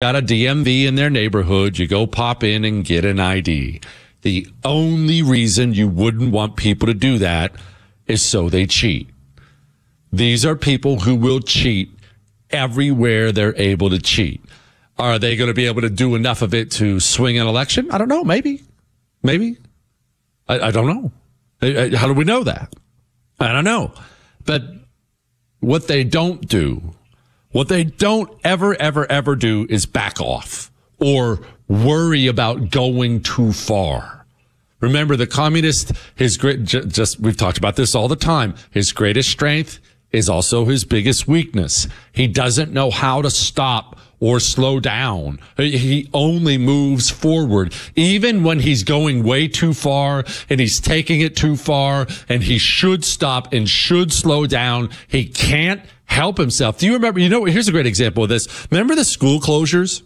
got a DMV in their neighborhood, you go pop in and get an ID. The only reason you wouldn't want people to do that is so they cheat. These are people who will cheat everywhere they're able to cheat. Are they going to be able to do enough of it to swing an election? I don't know. Maybe. I don't know. How do we know that? I don't know. But what they don't do, what they don't ever do is back off or worry about going too far. Remember, the communist, we've talked about this all the time. His greatest strength is also his biggest weakness. He doesn't know how to stop or slow down. He only moves forward. Even when he's going way too far and he's taking it too far and he should stop and should slow down, he can't help himself. Do you remember, here's a great example of this. Remember the school closures?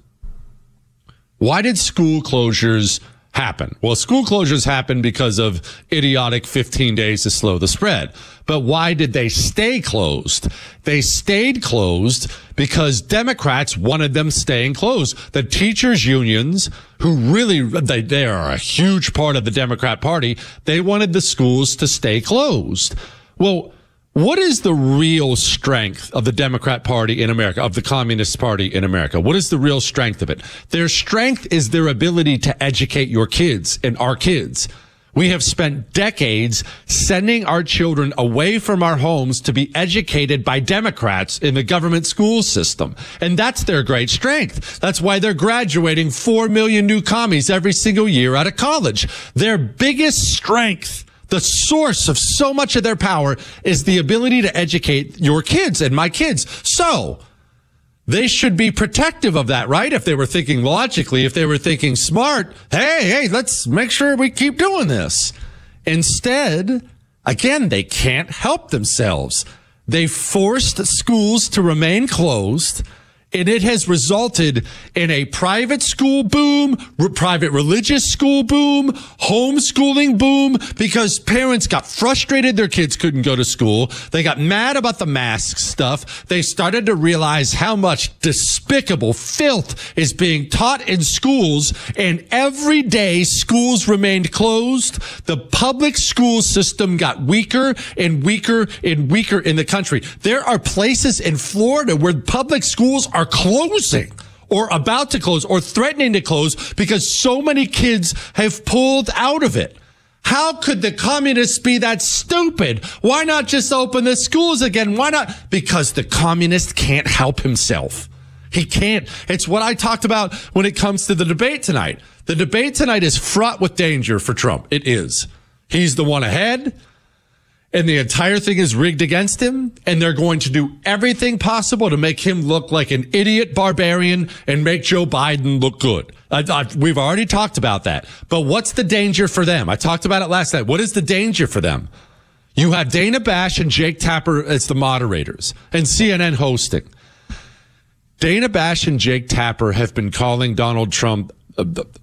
Why did school closures happen? Well, school closures happened because of idiotic 15 days to slow the spread. But why did they stay closed? They stayed closed because Democrats wanted them staying closed. The teachers' unions, who really, they are a huge part of the Democrat Party, they wanted the schools to stay closed. Well, what is the real strength of the Democrat Party in America, of the Communist Party in America? What is the real strength of it? Their strength is their ability to educate your kids and our kids. We have spent decades sending our children away from our homes to be educated by Democrats in the government school system. And that's their great strength. That's why they're graduating 4 million new commies every single year out of college. Their biggest strength, the source of so much of their power, is the ability to educate your kids and my kids. So they should be protective of that, right? If they were thinking logically, if they were thinking smart, hey, let's make sure we keep doing this. Instead, again, they can't help themselves. They forced schools to remain closed, and it has resulted in a private school boom, private religious school boom, homeschooling boom, because parents got frustrated their kids couldn't go to school. They got mad about the mask stuff. They started to realize how much despicable filth is being taught in schools, and every day schools remained closed. The public school system got weaker and weaker and weaker in the country. There are places in Florida where public schools are closing or about to close or threatening to close because so many kids have pulled out of it. How could the communists be that stupid? Why not just open the schools again? Why not? Because the communist can't help himself. He can't. It's what I talked about when it comes to the debate tonight. The debate tonight is fraught with danger for Trump. It is. He's the one ahead, and the entire thing is rigged against him, and they're going to do everything possible to make him look like an idiot barbarian and make Joe Biden look good. We've already talked about that. But what's the danger for them? I talked about it last night. What is the danger for them? You have Dana Bash and Jake Tapper as the moderators and CNN hosting. Dana Bash and Jake Tapper have been calling Donald Trump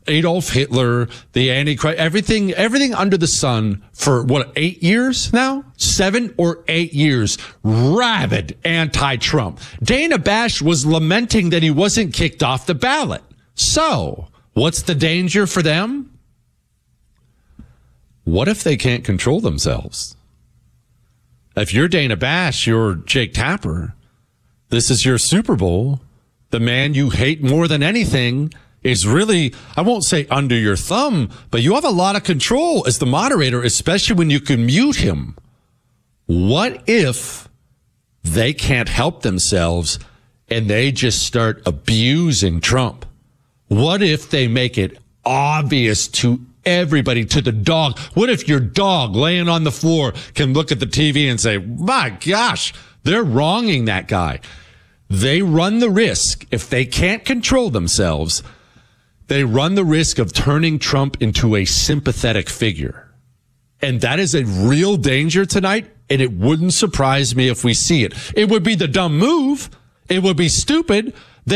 Adolf Hitler, the Antichrist, everything under the sun for 8 years now? 7 or 8 years. Rabid anti-Trump. Dana Bash was lamenting that he wasn't kicked off the ballot. So, what's the danger for them? What if they can't control themselves? If you're Dana Bash, you're Jake Tapper, this is your Super Bowl. The man you hate more than anything is really, I won't say under your thumb, but you have a lot of control as the moderator, especially when you can mute him. What if they can't help themselves and they just start abusing Trump? What if they make it obvious to everybody, to the dog? What if your dog laying on the floor can look at the TV and say, my gosh, they're wronging that guy? They run the risk, if they can't control themselves, they run the risk of turning Trump into a sympathetic figure. And that is a real danger tonight, and it wouldn't surprise me if we see it. It would be the dumb move. It would be stupid.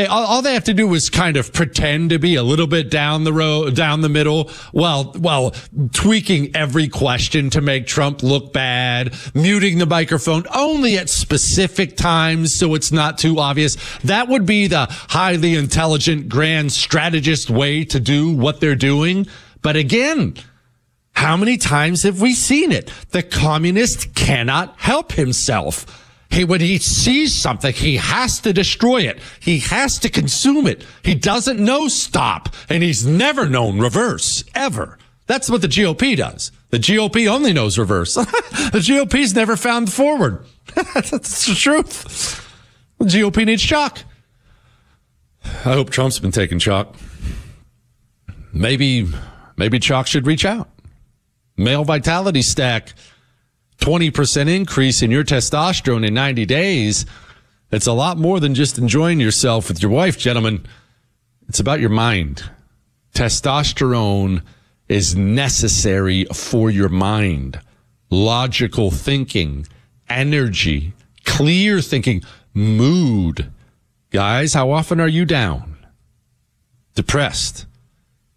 All they have to do is kind of pretend to be a little bit down the middle, while tweaking every question to make Trump look bad, muting the microphone only at specific times so it's not too obvious. That would be the highly intelligent, grand strategist way to do what they're doing. But again, how many times have we seen it? The communist cannot help himself. When he sees something, he has to destroy it. He has to consume it. He doesn't know stop, and he's never known reverse, ever. That's what the GOP does. The GOP only knows reverse. The GOP's never found forward. That's the truth. The GOP needs chalk. I hope Trump's been taking chalk. Maybe chalk should reach out. Male Vitality Stack. 20% increase in your testosterone in 90 days. It's a lot more than just enjoying yourself with your wife, gentlemen. It's about your mind. Testosterone is necessary for your mind. Logical thinking, energy, clear thinking, mood. Guys, how often are you down? Depressed?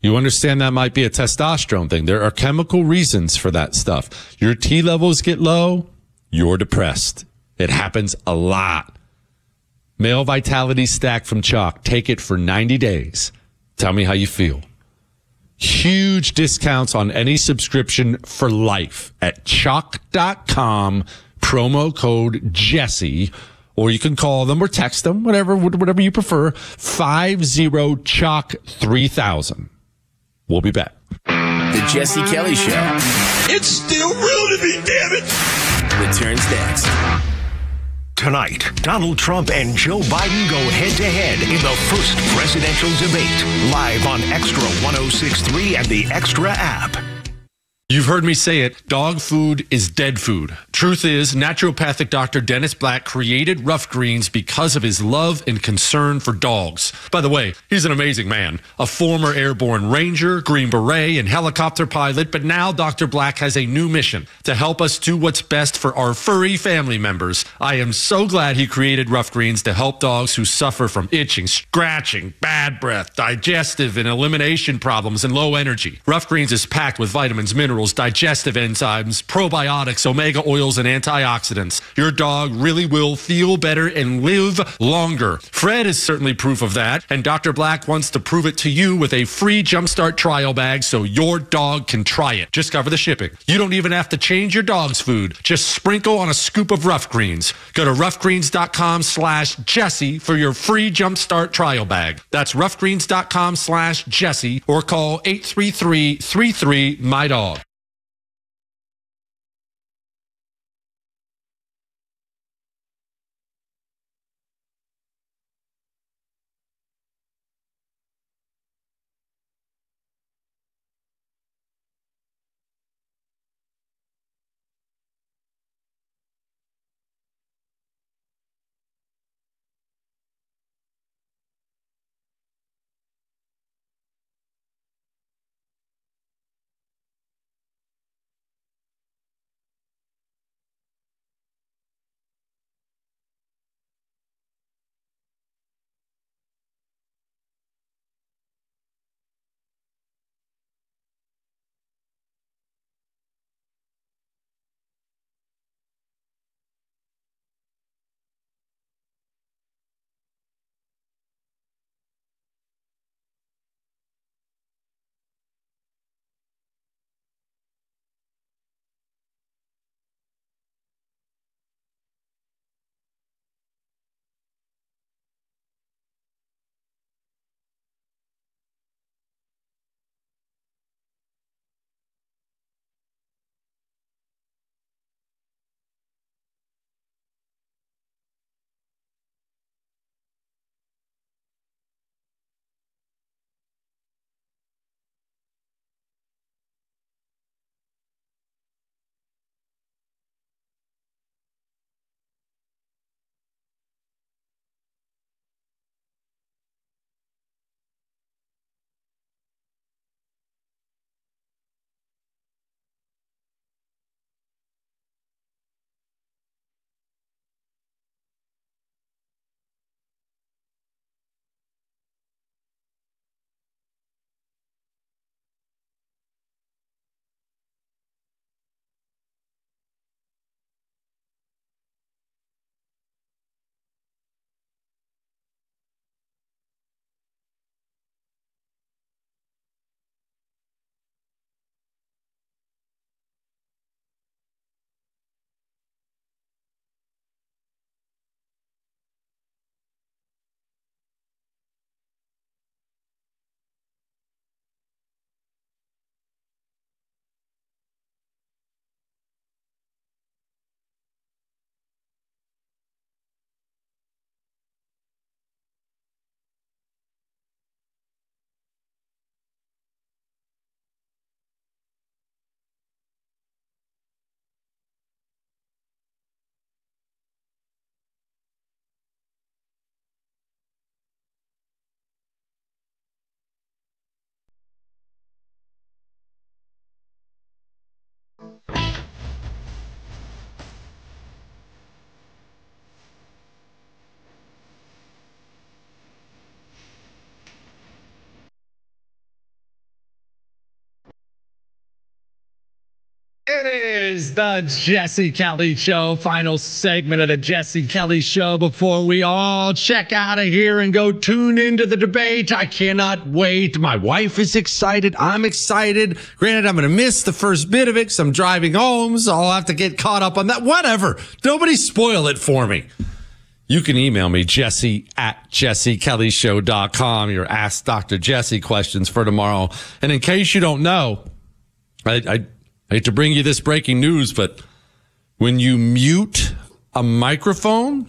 You understand that might be a testosterone thing. There are chemical reasons for that stuff. Your T levels get low, you're depressed. It happens a lot. Male Vitality Stack from Chalk. Take it for 90 days. Tell me how you feel. Huge discounts on any subscription for life at chalk.com, promo code Jesse, or you can call them or text them, whatever you prefer, 50-CHALK-3000. We'll be back. The Jesse Kelly Show. It's still real to me, damn it. Returns next. Tonight, Donald Trump and Joe Biden go head-to-head in the first presidential debate. Live on Extra 106.3 and the Extra app. You've heard me say it. Dog food is dead food. Truth is, naturopathic Dr. Dennis Black created Rough Greens because of his love and concern for dogs. By the way, he's an amazing man. A former airborne ranger, Green Beret, and helicopter pilot. But now Dr. Black has a new mission to help us do what's best for our furry family members. I am so glad he created Rough Greens to help dogs who suffer from itching, scratching, bad breath, digestive and elimination problems, and low energy. Rough Greens is packed with vitamins, minerals, digestive enzymes, probiotics, omega oils, and antioxidants. Your dog really will feel better and live longer. Fred is certainly proof of that, and Dr. Black wants to prove it to you with a free Jumpstart trial bag so your dog can try it. Just cover the shipping. You don't even have to change your dog's food. Just sprinkle on a scoop of Rough Greens. Go to roughgreens.com/Jesse for your free Jumpstart trial bag. That's roughgreens.com/Jesse or call 833-33-MY-DOG. is the Jesse Kelly Show. Final segment of the Jesse Kelly Show before we all check out of here and go tune into the debate. I cannot wait. My wife is excited. I'm excited. Granted, I'm going to miss the first bit of it because I'm driving home, so I'll have to get caught up on that. Whatever. Nobody spoil it for me. You can email me, jesse@jessekellyshow.com, your Ask Dr. Jesse questions for tomorrow. And in case you don't know, I hate to bring you this breaking news, but when you mute a microphone,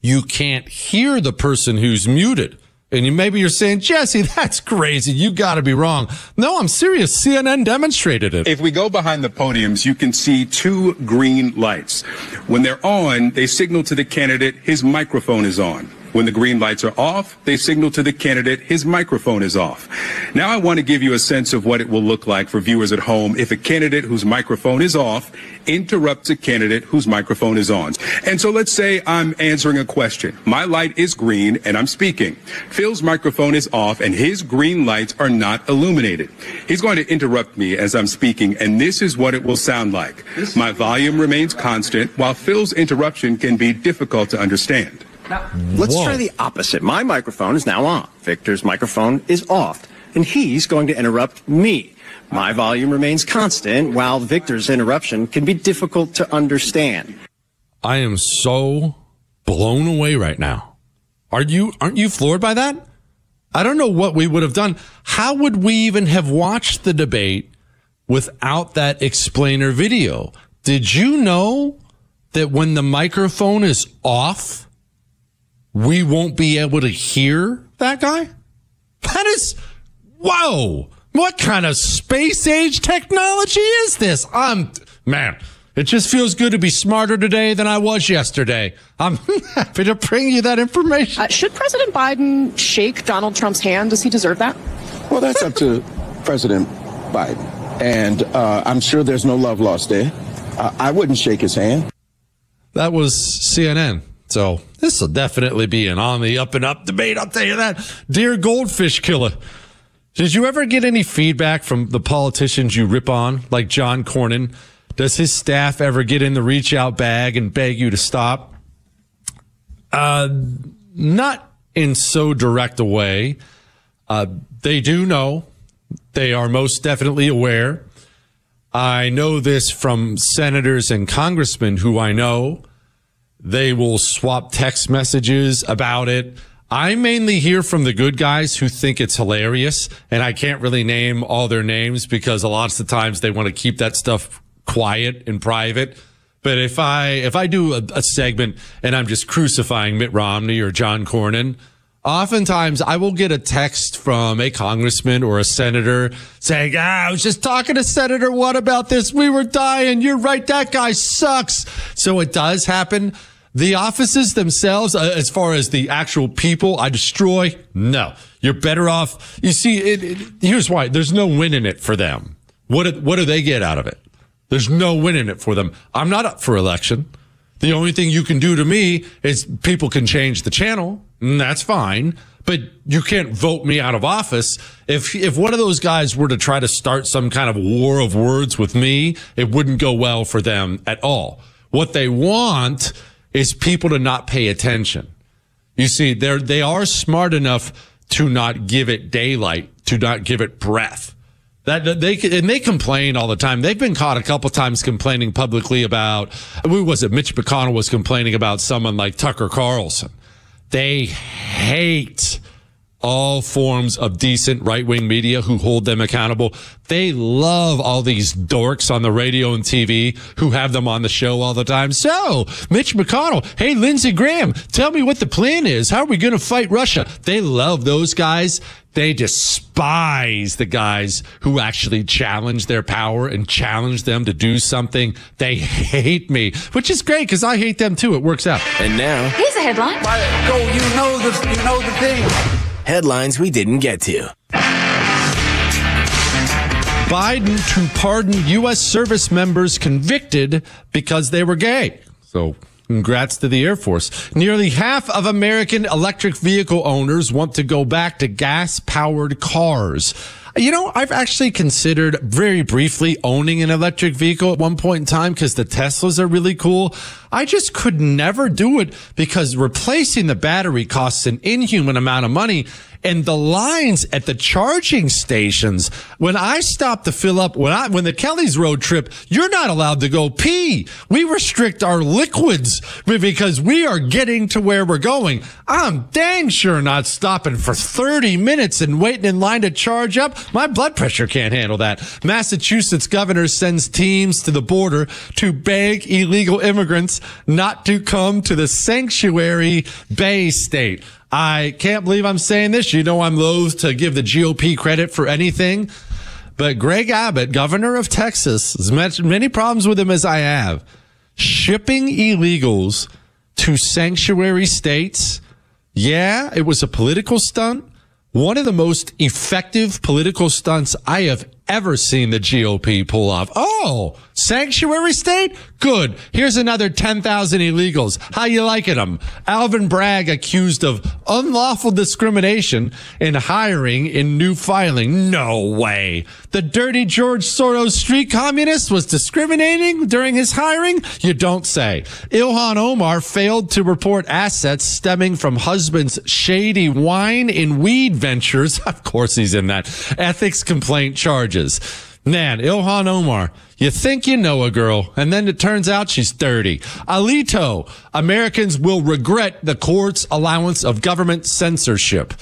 you can't hear the person who's muted. And maybe you're saying, Jesse, that's crazy. You got to be wrong. No, I'm serious. CNN demonstrated it. If we go behind the podiums, you can see two green lights. When they're on, they signal to the candidate his microphone is on. When the green lights are off, they signal to the candidate his microphone is off. Now I want to give you a sense of what it will look like for viewers at home if a candidate whose microphone is off interrupts a candidate whose microphone is on. And so let's say I'm answering a question. My light is green and I'm speaking. Phil's microphone is off and his green lights are not illuminated. He's going to interrupt me as I'm speaking, and this is what it will sound like. My volume remains constant while Phil's interruption can be difficult to understand. Now, let's try the opposite. My microphone is now on. Victor's microphone is off, and he's going to interrupt me. My volume remains constant, while Victor's interruption can be difficult to understand. I am so blown away right now. Aren't you floored by that? I don't know what we would have done. How would we even have watched the debate without that explainer video? Did you know that when the microphone is off, we won't be able to hear that guy? That is, whoa. What kind of space age technology is this? Man, it just feels good to be smarter today than I was yesterday. I'm happy to bring you that information. Should President Biden shake Donald Trump's hand? Does he deserve that? Well, that's up to President Biden. And I'm sure there's no love lost there. I wouldn't shake his hand. That was CNN. So this will definitely be an on the up and up debate. I'll tell you that. Dear Goldfish Killer, did you ever get any feedback from the politicians you rip on, like John Cornyn? Does his staff ever get in the reach out bag and beg you to stop? Not in so direct a way. They do know. They are most definitely aware. I know this from senators and congressmen who I know. They will swap text messages about it. I mainly hear from the good guys who think it's hilarious, and I can't really name all their names because a lot of the times they want to keep that stuff quiet and private. But if I do a segment and I'm just crucifying Mitt Romney or John Cornyn, oftentimes I will get a text from a congressman or a senator saying, I was just talking to Senator, what about this? We were dying. You're right. That guy sucks. So it does happen. The offices themselves, as far as the actual people I destroy, no. You're better off. You see, here's why. There's no win in it for them. What do they get out of it? There's no win in it for them. I'm not up for election. The only thing you can do to me is people can change the channel, and that's fine. But you can't vote me out of office. If one of those guys were to try to start some kind of war of words with me, it wouldn't go well for them at all. What they want is people to not pay attention. You see, they are smart enough to not give it daylight, to not give it breath. They complain all the time. They've been caught a couple times complaining publicly about, who was it? Mitch McConnell was complaining about someone like Tucker Carlson. They hate all forms of decent right-wing media who hold them accountable. They love all these dorks on the radio and TV who have them on the show all the time. So, Mitch McConnell, hey, Lindsey Graham, tell me what the plan is. How are we going to fight Russia? They love those guys. They despise the guys who actually challenge their power and challenge them to do something. They hate me, which is great because I hate them too. It works out. And now, here's a headline. You know the thing. Headlines we didn't get to. Biden to pardon U.S. service members convicted because they were gay. So congrats to the Air Force. Nearly half of American electric vehicle owners want to go back to gas-powered cars. You know, I've actually considered very briefly owning an electric vehicle at one point in time because the Teslas are really cool. I just could never do it because replacing the battery costs an inhuman amount of money. And the lines at the charging stations, when I stop to fill up, when the Kelly's road trip, you're not allowed to go pee. We restrict our liquids because we are getting to where we're going. I'm dang sure not stopping for 30 minutes and waiting in line to charge up. My blood pressure can't handle that. Massachusetts governor sends teams to the border to beg illegal immigrants not to come to the sanctuary Bay State. I can't believe I'm saying this. You know, I'm loath to give the GOP credit for anything, but Greg Abbott, governor of Texas, has many problems with him as I have. Shipping illegals to sanctuary states. Yeah, it was a political stunt. One of the most effective political stunts I have ever seen the GOP pull off. Oh, sanctuary state? Good. Here's another 10,000 illegals. How you liking them? Alvin Bragg accused of unlawful discrimination in hiring in new filing. No way. The dirty George Soros street communist was discriminating during his hiring? You don't say. Ilhan Omar failed to report assets stemming from husband's shady wine and weed ventures. Of course he's in that. Ethics complaint charges. Man, Ilhan Omar, you think you know a girl, and then it turns out she's dirty. Alito, Americans will regret the court's allowance of government censorship.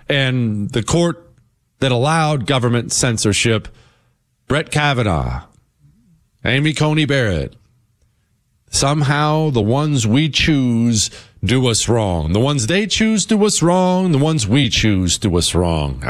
And the court that allowed government censorship, Brett Kavanaugh, Amy Coney Barrett, somehow the ones we choose do us wrong. The ones they choose do us wrong. The ones we choose do us wrong.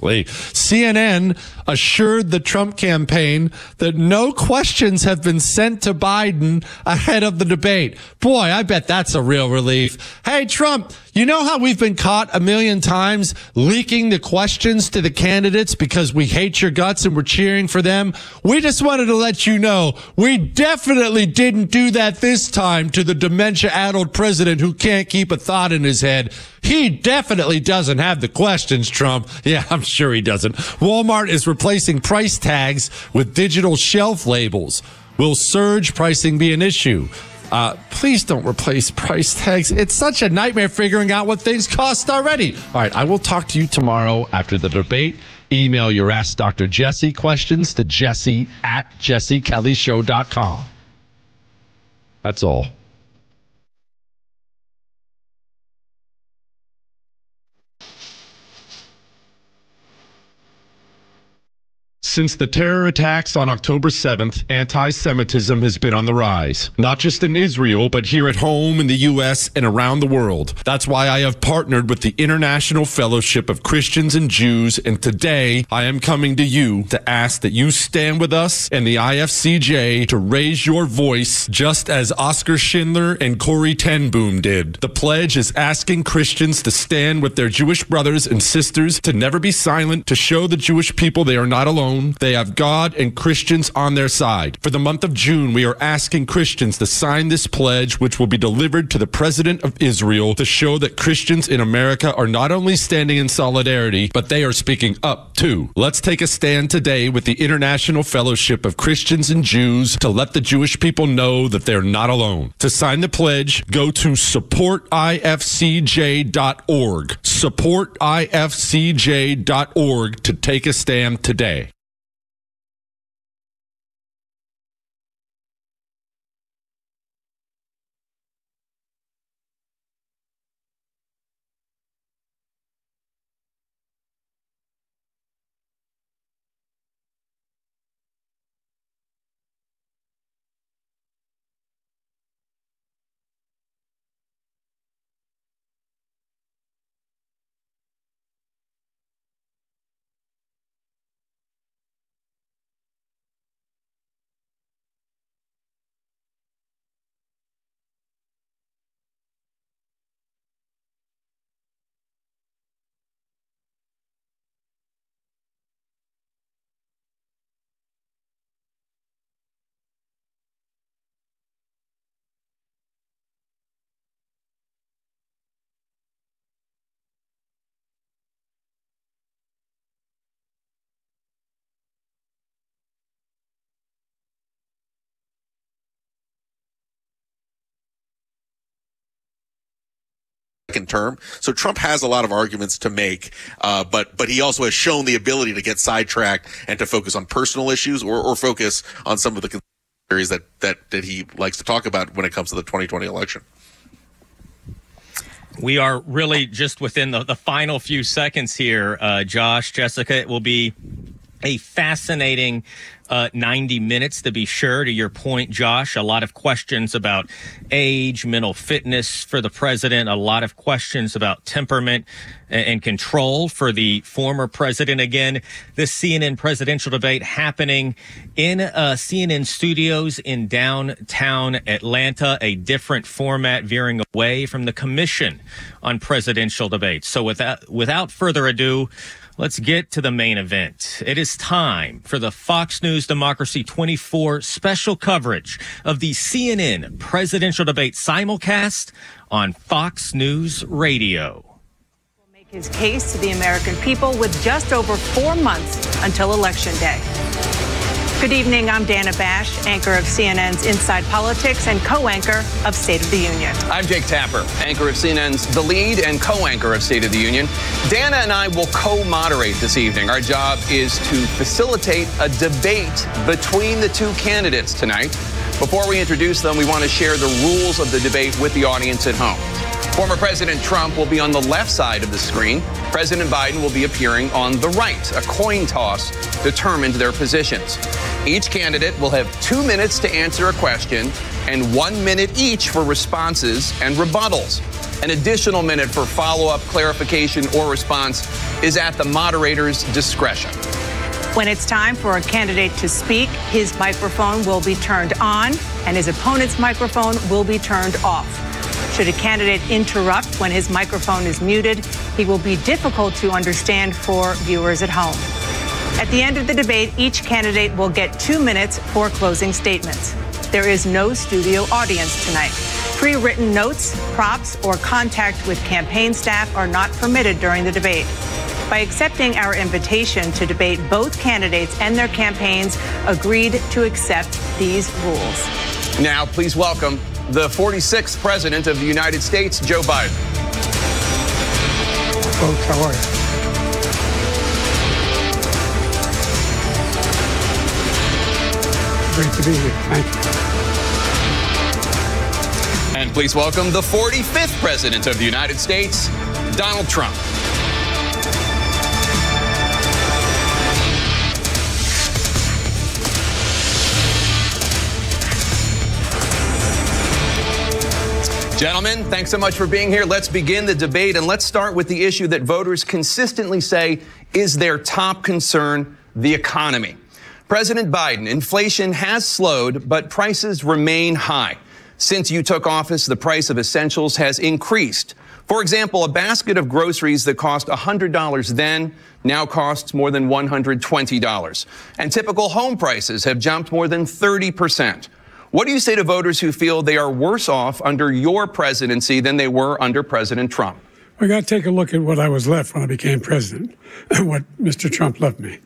CNN assured the Trump campaign that no questions have been sent to Biden ahead of the debate. Boy, I bet that's a real relief. Hey, Trump, you know how we've been caught a million times leaking the questions to the candidates because we hate your guts and we're cheering for them? We just wanted to let you know we definitely didn't do that this time to the dementia-addled president who can't keep a thought in his head. He definitely doesn't have the questions, Trump. Yeah, I'm sure he doesn't. Walmart is replacing price tags with digital shelf labels. Will surge pricing be an issue? Please don't replace price tags. It's such a nightmare figuring out what things cost already. All right, I will talk to you tomorrow after the debate. Email your Ask Dr. Jesse questions to jesse@jessekellyshow.com. That's all. Since the terror attacks on October 7th, anti-Semitism has been on the rise. Not just in Israel, but here at home in the U.S. and around the world. That's why I have partnered with the International Fellowship of Christians and Jews, and today I am coming to you to ask that you stand with us and the IFCJ to raise your voice just as Oscar Schindler and Corrie ten Boom did. The pledge is asking Christians to stand with their Jewish brothers and sisters, to never be silent, to show the Jewish people they are not alone. They have God and Christians on their side. For the month of June, we are asking Christians to sign this pledge, which will be delivered to the President of Israel to show that Christians in America are not only standing in solidarity, but they are speaking up too. Let's take a stand today with the International Fellowship of Christians and Jews to let the Jewish people know that they're not alone. To sign the pledge, go to supportifcj.org. Supportifcj.org to take a stand today. second term. So Trump has a lot of arguments to make, but he also has shown the ability to get sidetracked and to focus on personal issues or focus on some of the areas that he likes to talk about when it comes to the 2020 election. We are really just within the final few seconds here, Josh, Jessica. It will be a fascinating 90 minutes, to be sure. To your point, Josh, a lot of questions about age, mental fitness for the president, a lot of questions about temperament and control for the former president. Again, this CNN presidential debate happening in CNN studios in downtown Atlanta, a different format veering away from the Commission on Presidential Debates. So without further ado, let's get to the main event. It is time for the Fox News Democracy 24 special coverage of the CNN presidential debate simulcast on Fox News Radio. Will make his case to the American people with just over 4 months until Election Day. Good evening, I'm Dana Bash, anchor of CNN's Inside Politics and co-anchor of State of the Union. I'm Jake Tapper, anchor of CNN's The Lead and co-anchor of State of the Union. Dana and I will co-moderate this evening. Our job is to facilitate a debate between the two candidates tonight. Before we introduce them, we want to share the rules of the debate with the audience at home. Former President Trump will be on the left side of the screen. President Biden will be appearing on the right. A coin toss determined their positions. Each candidate will have 2 minutes to answer a question and 1 minute each for responses and rebuttals. An additional minute for follow-up, clarification, or response is at the moderator's discretion. When it's time for a candidate to speak, his microphone will be turned on and his opponent's microphone will be turned off. Should a candidate interrupt when his microphone is muted, he will be difficult to understand for viewers at home. At the end of the debate, each candidate will get 2 minutes for closing statements. There is no studio audience tonight. Pre-written notes, props, or contact with campaign staff are not permitted during the debate. By accepting our invitation to debate, both candidates and their campaigns agreed to accept these rules. Now, please welcome the 46th President of the United States, Joe Biden. Folks, how are you? Great to be here. Thank you. And please welcome the 45th President of the United States, Donald Trump. Gentlemen, thanks so much for being here. Let's begin the debate, and let's start with the issue that voters consistently say is their top concern, the economy. President Biden, inflation has slowed, but prices remain high. Since you took office, the price of essentials has increased. For example, a basket of groceries that cost $100 then now costs more than $120. And typical home prices have jumped more than 30%. What do you say to voters who feel they are worse off under your presidency than they were under President Trump? We got to take a look at what I was left when I became president and what Mr. Trump left me.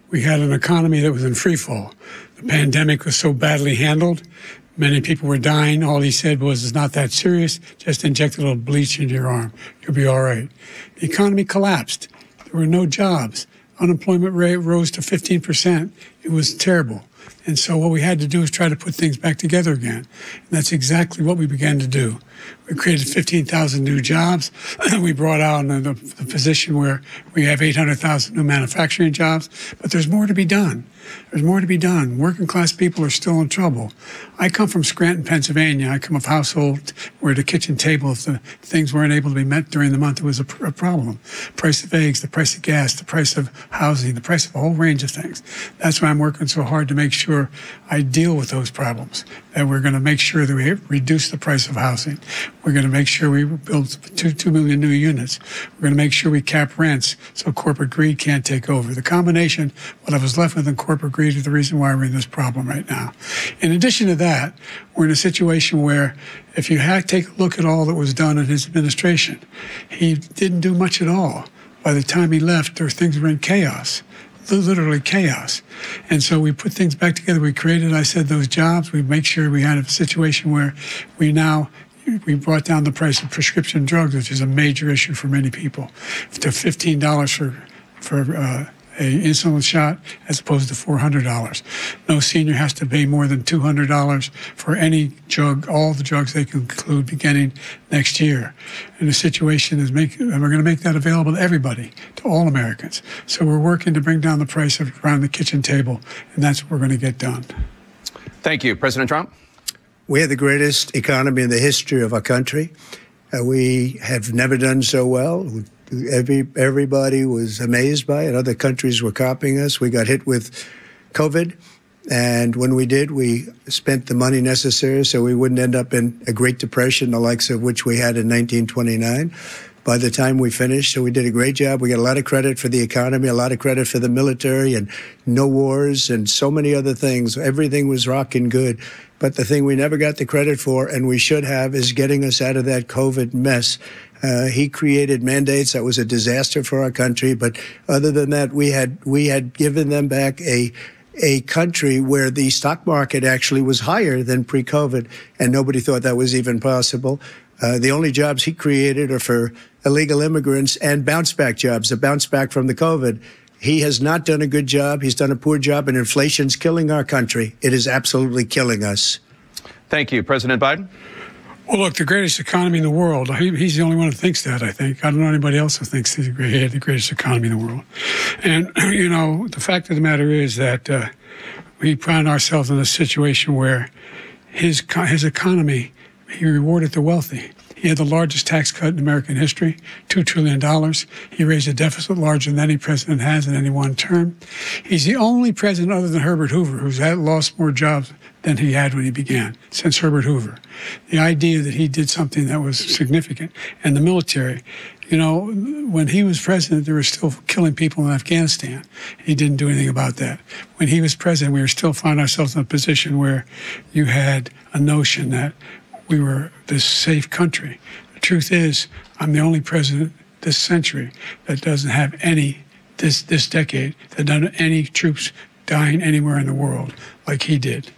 We had an economy that was in free fall. The pandemic was so badly handled. Many people were dying. All he said was, it's not that serious. Just inject a little bleach into your arm. You'll be all right. The economy collapsed. There were no jobs. Unemployment rate rose to 15%. It was terrible. And so what we had to do is try to put things back together again. And that's exactly what we began to do. We created 15,000 new jobs. We brought out the position where we have 800,000 new manufacturing jobs. But there's more to be done. There's more to be done. Working class people are still in trouble. I come from Scranton, Pennsylvania. I come of a household where the kitchen table, if the things weren't able to be met during the month, it was a problem. Price of eggs, the price of gas, the price of housing, the price of a whole range of things. That's why I'm working so hard to make sure I deal with those problems. That we're going to make sure that we reduce the price of housing. We're going to make sure we build 2 million new units. We're going to make sure we cap rents so corporate greed can't take over. The combination, what I was left with in corporate greed, is the reason why we're in this problem right now. In addition to that, we're in a situation where if you take a look at all that was done in his administration, he didn't do much at all. By the time he left, things were in chaos. Literally chaos. And so we put things back together. We created, I said, those jobs. We make sure we had a situation where we now we brought down the price of prescription drugs, which is a major issue for many people, to $15 for a insulin shot as opposed to $400. No senior has to pay more than $200 for any drug, all the drugs they can include beginning next year. And the situation is we're going to make that available to everybody, to all Americans. So we're working to bring down the price around the kitchen table, and that's what we're going to get done. Thank you. President Trump? We have the greatest economy in the history of our country. We have never done so well. Everybody was amazed by it. Other countries were copying us. We got hit with COVID. And when we did, we spent the money necessary so we wouldn't end up in a Great Depression, the likes of which we had in 1929. By the time we finished, so we did a great job. We got a lot of credit for the economy, a lot of credit for the military, and no wars and so many other things. Everything was rocking good. But the thing we never got the credit for, and we should have, is getting us out of that COVID mess. He created mandates that was a disaster for our country. But other than that, we had given them back a country where the stock market actually was higher than pre-COVID, and nobody thought that was even possible. The only jobs he created are for illegal immigrants and bounce-back jobs, a bounce back from the COVID. He has not done a good job. He's done a poor job, and inflation's killing our country. It is absolutely killing us. Thank you. President Biden? Well, look, the greatest economy in the world. He's the only one who thinks that, I think. I don't know anybody else who thinks he had the greatest economy in the world. And, you know, the fact of the matter is that we find ourselves in a situation where his economy, he rewarded the wealthy. He had the largest tax cut in American history, $2 trillion. He raised a deficit larger than any president has in any one term. He's the only president other than Herbert Hoover who's lost more jobs than he had when he began, since Herbert Hoover. The idea that he did something that was significant. And the military, you know, when he was president, they were still killing people in Afghanistan. He didn't do anything about that. When he was president, we were still finding ourselves in a position where you had a notion that we were this safe country. The truth is, I'm the only president this century that doesn't have this decade, that doesn't have any troops dying anywhere in the world like he did.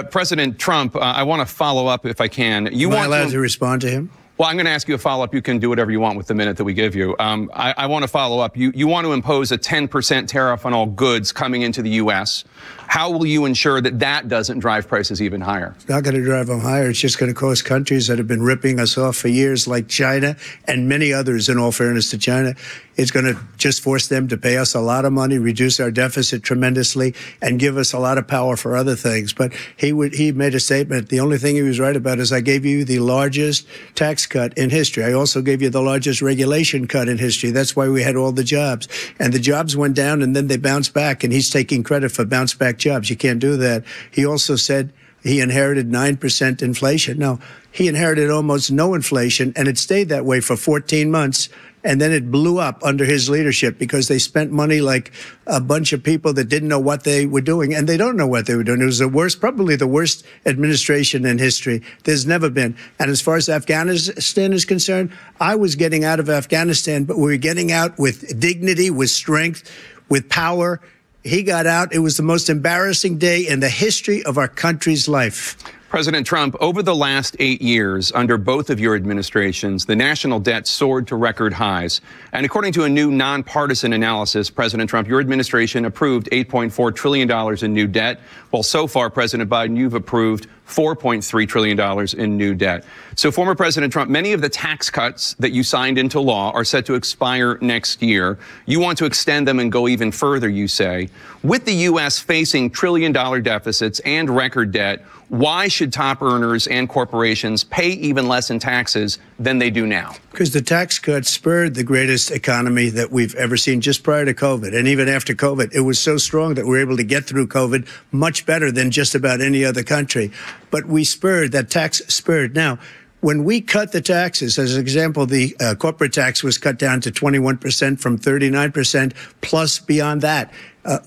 President Trump, I want to follow up if I can. Am I allowed to respond to him? Well, I'm going to ask you a follow-up. You can do whatever you want with the minute that we give you. I want to follow up. You want to impose a 10% tariff on all goods coming into the U.S. How will you ensure that that doesn't drive prices even higher? It's not going to drive them higher. It's just going to cost countries that have been ripping us off for years, like China and many others, in all fairness to China. It's going to just force them to pay us a lot of money, reduce our deficit tremendously, and give us a lot of power for other things. But he made a statement. The only thing he was right about is I gave you the largest tax cut in history. I also gave you the largest regulation cut in history. That's why we had all the jobs. And the jobs went down, and then they bounced back, and he's taking credit for bounce back jobs. You can't do that. He also said he inherited 9% inflation. No, he inherited almost no inflation, and it stayed that way for 14 months. And then it blew up under his leadership because they spent money like a bunch of people that didn't know what they were doing. And they don't know what they were doing. It was the worst, probably the worst administration in history. There's never been. And as far as Afghanistan is concerned, I was getting out of Afghanistan, but we were getting out with dignity, with strength, with power. He got out. It was the most embarrassing day in the history of our country's life. President Trump, over the last 8 years, under both of your administrations, the national debt soared to record highs. And according to a new nonpartisan analysis, President Trump, your administration approved $8.4 trillion in new debt. Well, so far, President Biden, you've approved $4.3 trillion in new debt. So, former President Trump, many of the tax cuts that you signed into law are set to expire next year. You want to extend them and go even further, you say. With the U.S. facing trillion-dollar deficits and record debt, why should top earners and corporations pay even less in taxes than they do now? Because the tax cuts spurred the greatest economy that we've ever seen just prior to COVID. And even after COVID, it was so strong that we were able to get through COVID much better than just about any other country. But we spurred, that tax spurred. Now, when we cut the taxes, as an example, the corporate tax was cut down to 21% from 39%, plus beyond that.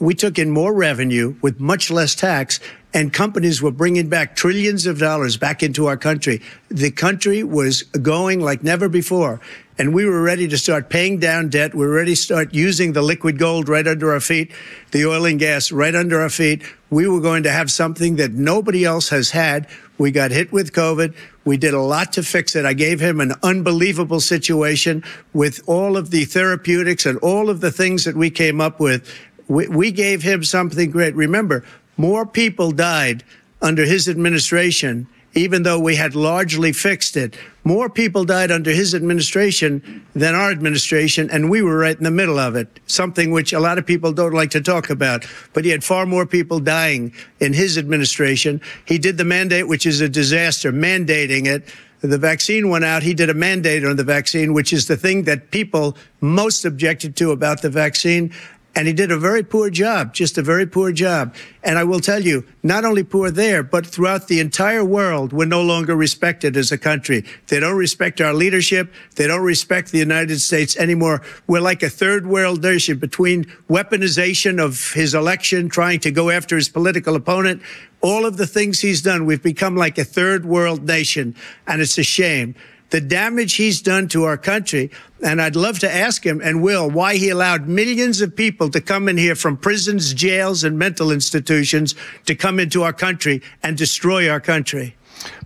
We took in more revenue with much less tax, and companies were bringing back trillions of dollars back into our country. The country was going like never before. And we were ready to start paying down debt. We were ready to start using the liquid gold right under our feet, the oil and gas right under our feet. We were going to have something that nobody else has had. We got hit with COVID. We did a lot to fix it. I gave him an unbelievable situation with all of the therapeutics and all of the things that we came up with. We gave him something great. Remember, more people died under his administration, even though we had largely fixed it. More people died under his administration than our administration, and we were right in the middle of it, something which a lot of people don't like to talk about. But he had far more people dying in his administration. He did the mandate, which is a disaster, mandating it. The vaccine went out. He did a mandate on the vaccine, which is the thing that people most objected to about the vaccine. And he did a very poor job, just a very poor job. And I will tell you, not only poor there, but throughout the entire world, we're no longer respected as a country. They don't respect our leadership. They don't respect the United States anymore. We're like a third world nation between weaponization of his election, trying to go after his political opponent, all of the things he's done. We've become like a third world nation, and it's a shame. The damage he's done to our country, and I'd love to ask him, and will, why he allowed millions of people to come in here from prisons, jails, and mental institutions to come into our country and destroy our country.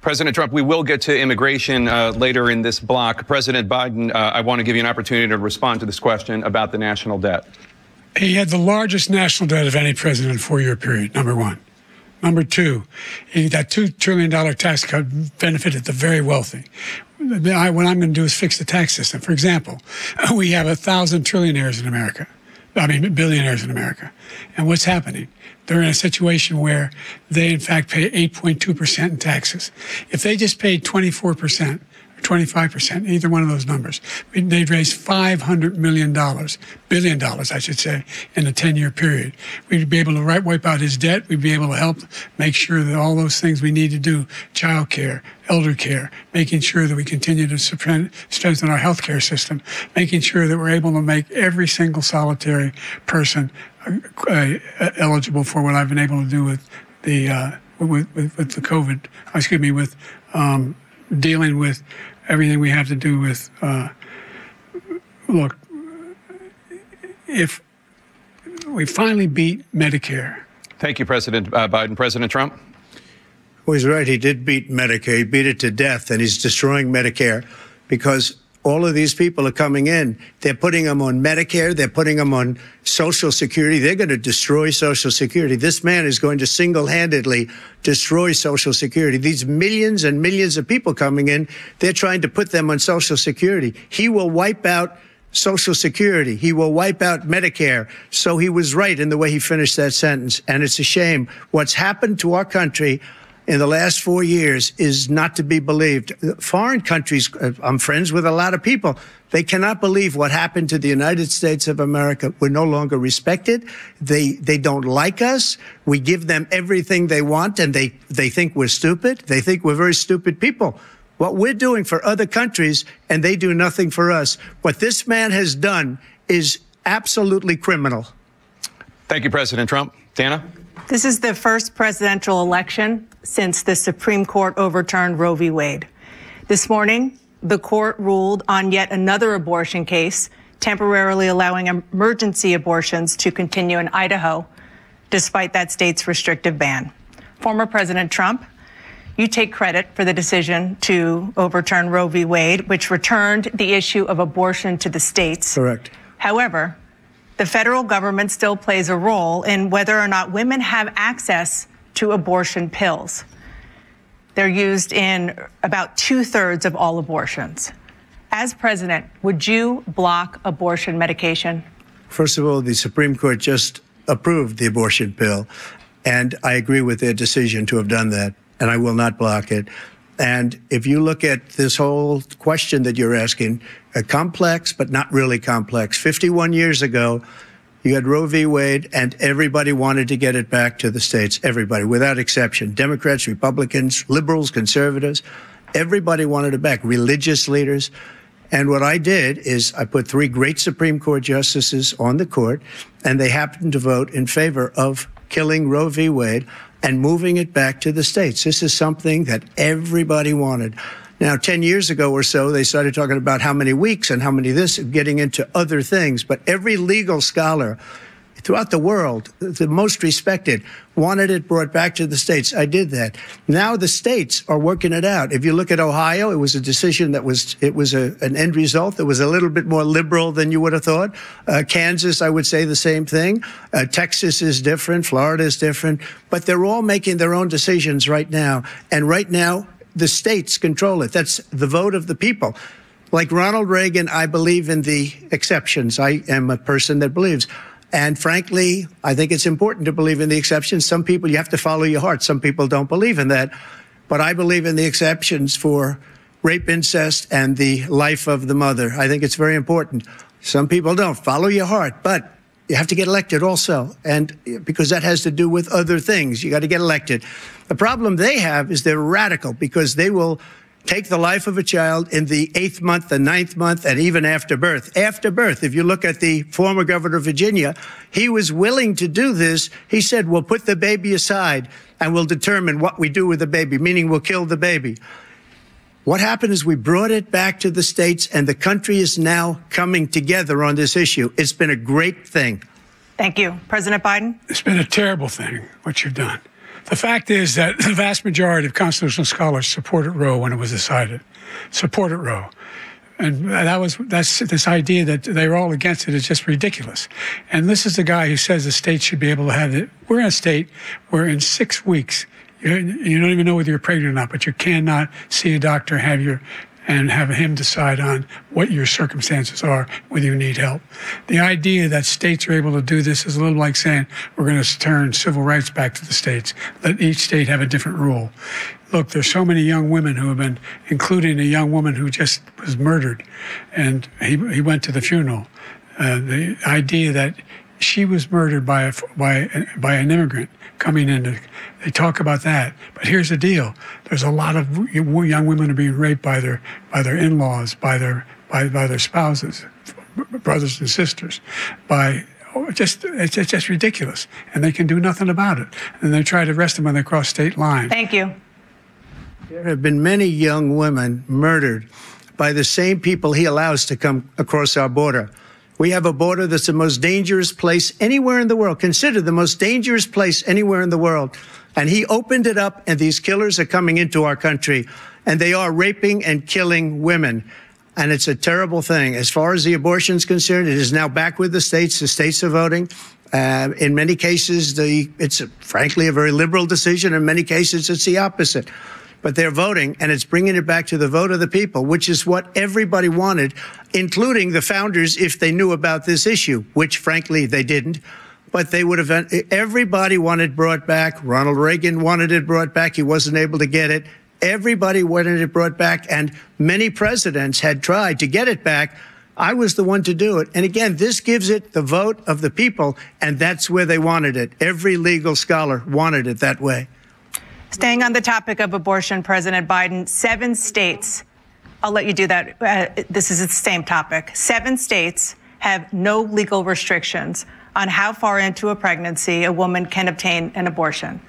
President Trump, we will get to immigration later in this block. President Biden, I want to give you an opportunity to respond to this question about the national debt. He had the largest national debt of any president in a 4-year period, number one. Number two, that $2 trillion tax cut benefited the very wealthy. What I'm going to do is fix the tax system. For example, we have 1,000 trillionaires in America. Billionaires in America. And what's happening? They're in a situation where they, in fact, pay 8.2% in taxes. If they just paid 24%, 25%, either one of those numbers, they'd raise $500 billion, I should say, in a 10-year period. We'd be able to wipe out his debt. We'd be able to help make sure that all those things we need to do, child care, elder care, making sure that we continue to strengthen our health care system, making sure that we're able to make every single solitary person eligible for what I've been able to do with the COVID, with dealing with everything we have to do with, look, if we finally beat Medicare. Thank you, President Biden. President Trump? Well, he's right. He did beat Medicare. He beat it to death, and he's destroying Medicare because all of these people are coming in. They're putting them on Medicare. They're putting them on Social Security. They're going to destroy Social Security. This man is going to single-handedly destroy Social Security. These millions and millions of people coming in, they're trying to put them on Social Security. He will wipe out Social Security. He will wipe out Medicare. So he was right in the way he finished that sentence. And it's a shame. What's happened to our country in the last 4 years is not to be believed. Foreign countries, I'm friends with a lot of people. They cannot believe what happened to the United States of America. We're no longer respected. They don't like us. We give them everything they want, and they think we're stupid. They think we're very stupid people. What we're doing for other countries, and they do nothing for us. What this man has done is absolutely criminal. Thank you, President Trump. Dana? This is the first presidential election since the Supreme Court overturned Roe v. Wade. This morning, the court ruled on yet another abortion case, temporarily allowing emergency abortions to continue in Idaho, despite that state's restrictive ban. Former President Trump, you take credit for the decision to overturn Roe v. Wade, which returned the issue of abortion to the states. Correct. However, the federal government still plays a role in whether or not women have access to abortion pills. They're used in about 2/3 of all abortions. As president, would you block abortion medication? First of all, the Supreme Court just approved the abortion pill, and I agree with their decision to have done that, and I will not block it. And if you look at this whole question that you're asking, complex, but not really complex. 51 years ago, you had Roe v. Wade, and everybody wanted to get it back to the states. Everybody, without exception. Democrats, Republicans, liberals, conservatives. Everybody wanted it back. Religious leaders. And what I did is I put 3 great Supreme Court justices on the court, and they happened to vote in favor of killing Roe v. Wade. and moving it back to the states. This is something that everybody wanted. Now, 10 years ago or so, they started talking about how many weeks and how many this, getting into other things. But every legal scholar throughout the world, the most respected, wanted it brought back to the states. I did that. Now the states are working it out. If you look at Ohio, it was a decision that was an end result that was a little bit more liberal than you would have thought. Kansas, I would say the same thing. Texas is different. Florida is different. But they're all making their own decisions right now. And right now, the states control it. That's the vote of the people. Like Ronald Reagan, I believe in the exceptions. I am a person that believes. And frankly, I think it's important to believe in the exceptions. Some people, you have to follow your heart. Some people don't believe in that. But I believe in the exceptions for rape, incest, and the life of the mother. I think it's very important. Some people don't. Follow your heart. But you have to get elected also. And because that has to do with other things. You got to get elected. The problem they have is they're radical because they will take the life of a child in the 8th month, the 9th month, and even after birth. After birth, if you look at the former governor of Virginia, he was willing to do this. He said, we'll put the baby aside and we'll determine what we do with the baby, meaning we'll kill the baby. What happened is we brought it back to the states, and the country is now coming together on this issue. It's been a great thing. Thank you. President Biden? It's been a terrible thing, what you've done. The fact is that the vast majority of constitutional scholars supported Roe when it was decided. Supported Roe. And that's this idea that they were all against it is just ridiculous. And this is the guy who says the state should be able to have it. We're in a state where in 6 weeks, you don't even know whether you're pregnant or not, but you cannot see a doctor, and have him decide on what your circumstances are, whether you need help. The idea that states are able to do this is a little like saying we're going to turn civil rights back to the states. Let each state have a different rule. Look, there's so many young women who have been, including a young woman who just was murdered, and he went to the funeral. The idea that she was murdered by an immigrant coming in. They talk about that, but here's the deal: there's a lot of young women who are being raped by their in-laws, by their spouses, brothers and sisters, it's just ridiculous, and they can do nothing about it. And they try to arrest them when they cross state lines. Thank you. There have been many young women murdered by the same people he allows to come across our border. We have a border that's the most dangerous place anywhere in the world, considered the most dangerous place anywhere in the world. And he opened it up, and these killers are coming into our country, and they are raping and killing women. And it's a terrible thing. As far as the abortion is concerned, it is now back with the states. The states are voting. In many cases, it's frankly a very liberal decision. In many cases, it's the opposite. But they're voting, and it's bringing it back to the vote of the people, which is what everybody wanted, including the founders, if they knew about this issue, which, frankly, they didn't. But they would have, everybody wanted it brought back. Ronald Reagan wanted it brought back. He wasn't able to get it. Everybody wanted it brought back, and many presidents had tried to get it back. I was the one to do it. And again, this gives it the vote of the people, and that's where they wanted it. Every legal scholar wanted it that way. Staying on the topic of abortion, President Biden, 7 states, I'll let you do that. This is the same topic. 7 states have no legal restrictions on how far into a pregnancy a woman can obtain an abortion.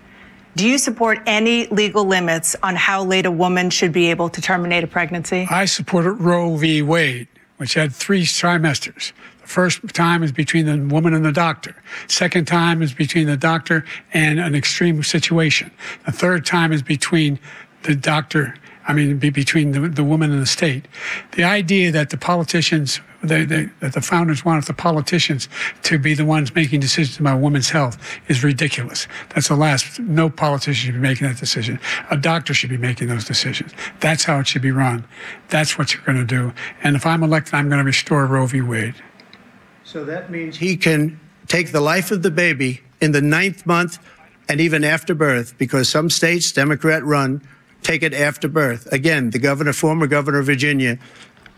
Do you support any legal limits on how late a woman should be able to terminate a pregnancy? I supported Roe v. Wade, which had 3 trimesters. First time is between the woman and the doctor. Second time is between the doctor and an extreme situation. The third time is between the doctor, between the woman and the state. The idea that the politicians, that the founders wanted the politicians to be the ones making decisions about women's health is ridiculous. That's the last. No politician should be making that decision. A doctor should be making those decisions. That's how it should be run. That's what you're going to do. And if I'm elected, I'm going to restore Roe v. Wade. So that means he can take the life of the baby in the 9th month and even after birth, because some states, Democrat run, take it after birth. Again, the former governor of Virginia,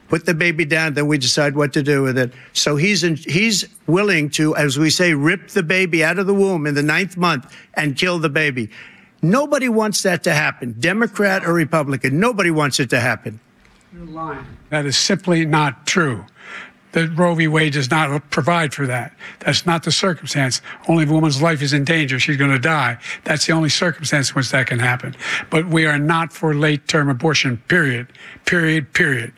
put the baby down, then we decide what to do with it. So he's willing to, as we say, rip the baby out of the womb in the 9th month and kill the baby. Nobody wants that to happen, Democrat or Republican. Nobody wants it to happen. You're lying. That is simply not true. that Roe v. Wade does not provide for that. That's not the circumstance. Only if a woman's life is in danger, she's going to die. That's the only circumstance in which that can happen. But we are not for late-term abortion, period. Period, period.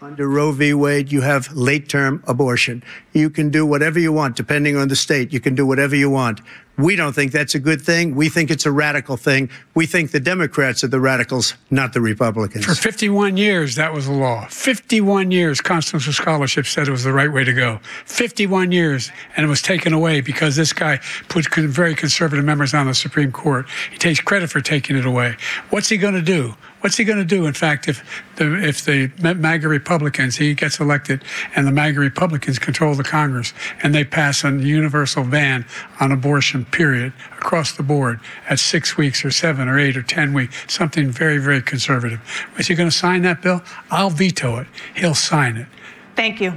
Under Roe v. Wade, you have late-term abortion. You can do whatever you want, depending on the state. You can do whatever you want. We don't think that's a good thing. We think it's a radical thing. We think the Democrats are the radicals, not the Republicans. For 51 years, that was the law. 51 years, constitutional scholarship said it was the right way to go. 51 years, and it was taken away because this guy put very conservative members on the Supreme Court. He takes credit for taking it away. What's he going to do? What's he going to do, in fact, if the MAGA Republicans, he gets elected, and the MAGA Republicans control the Congress, and they pass a universal ban on abortion, period, across the board at 6 weeks or 7 or 8 or 10 weeks, something very, very conservative. Is he going to sign that bill? I'll veto it. He'll sign it. Thank you.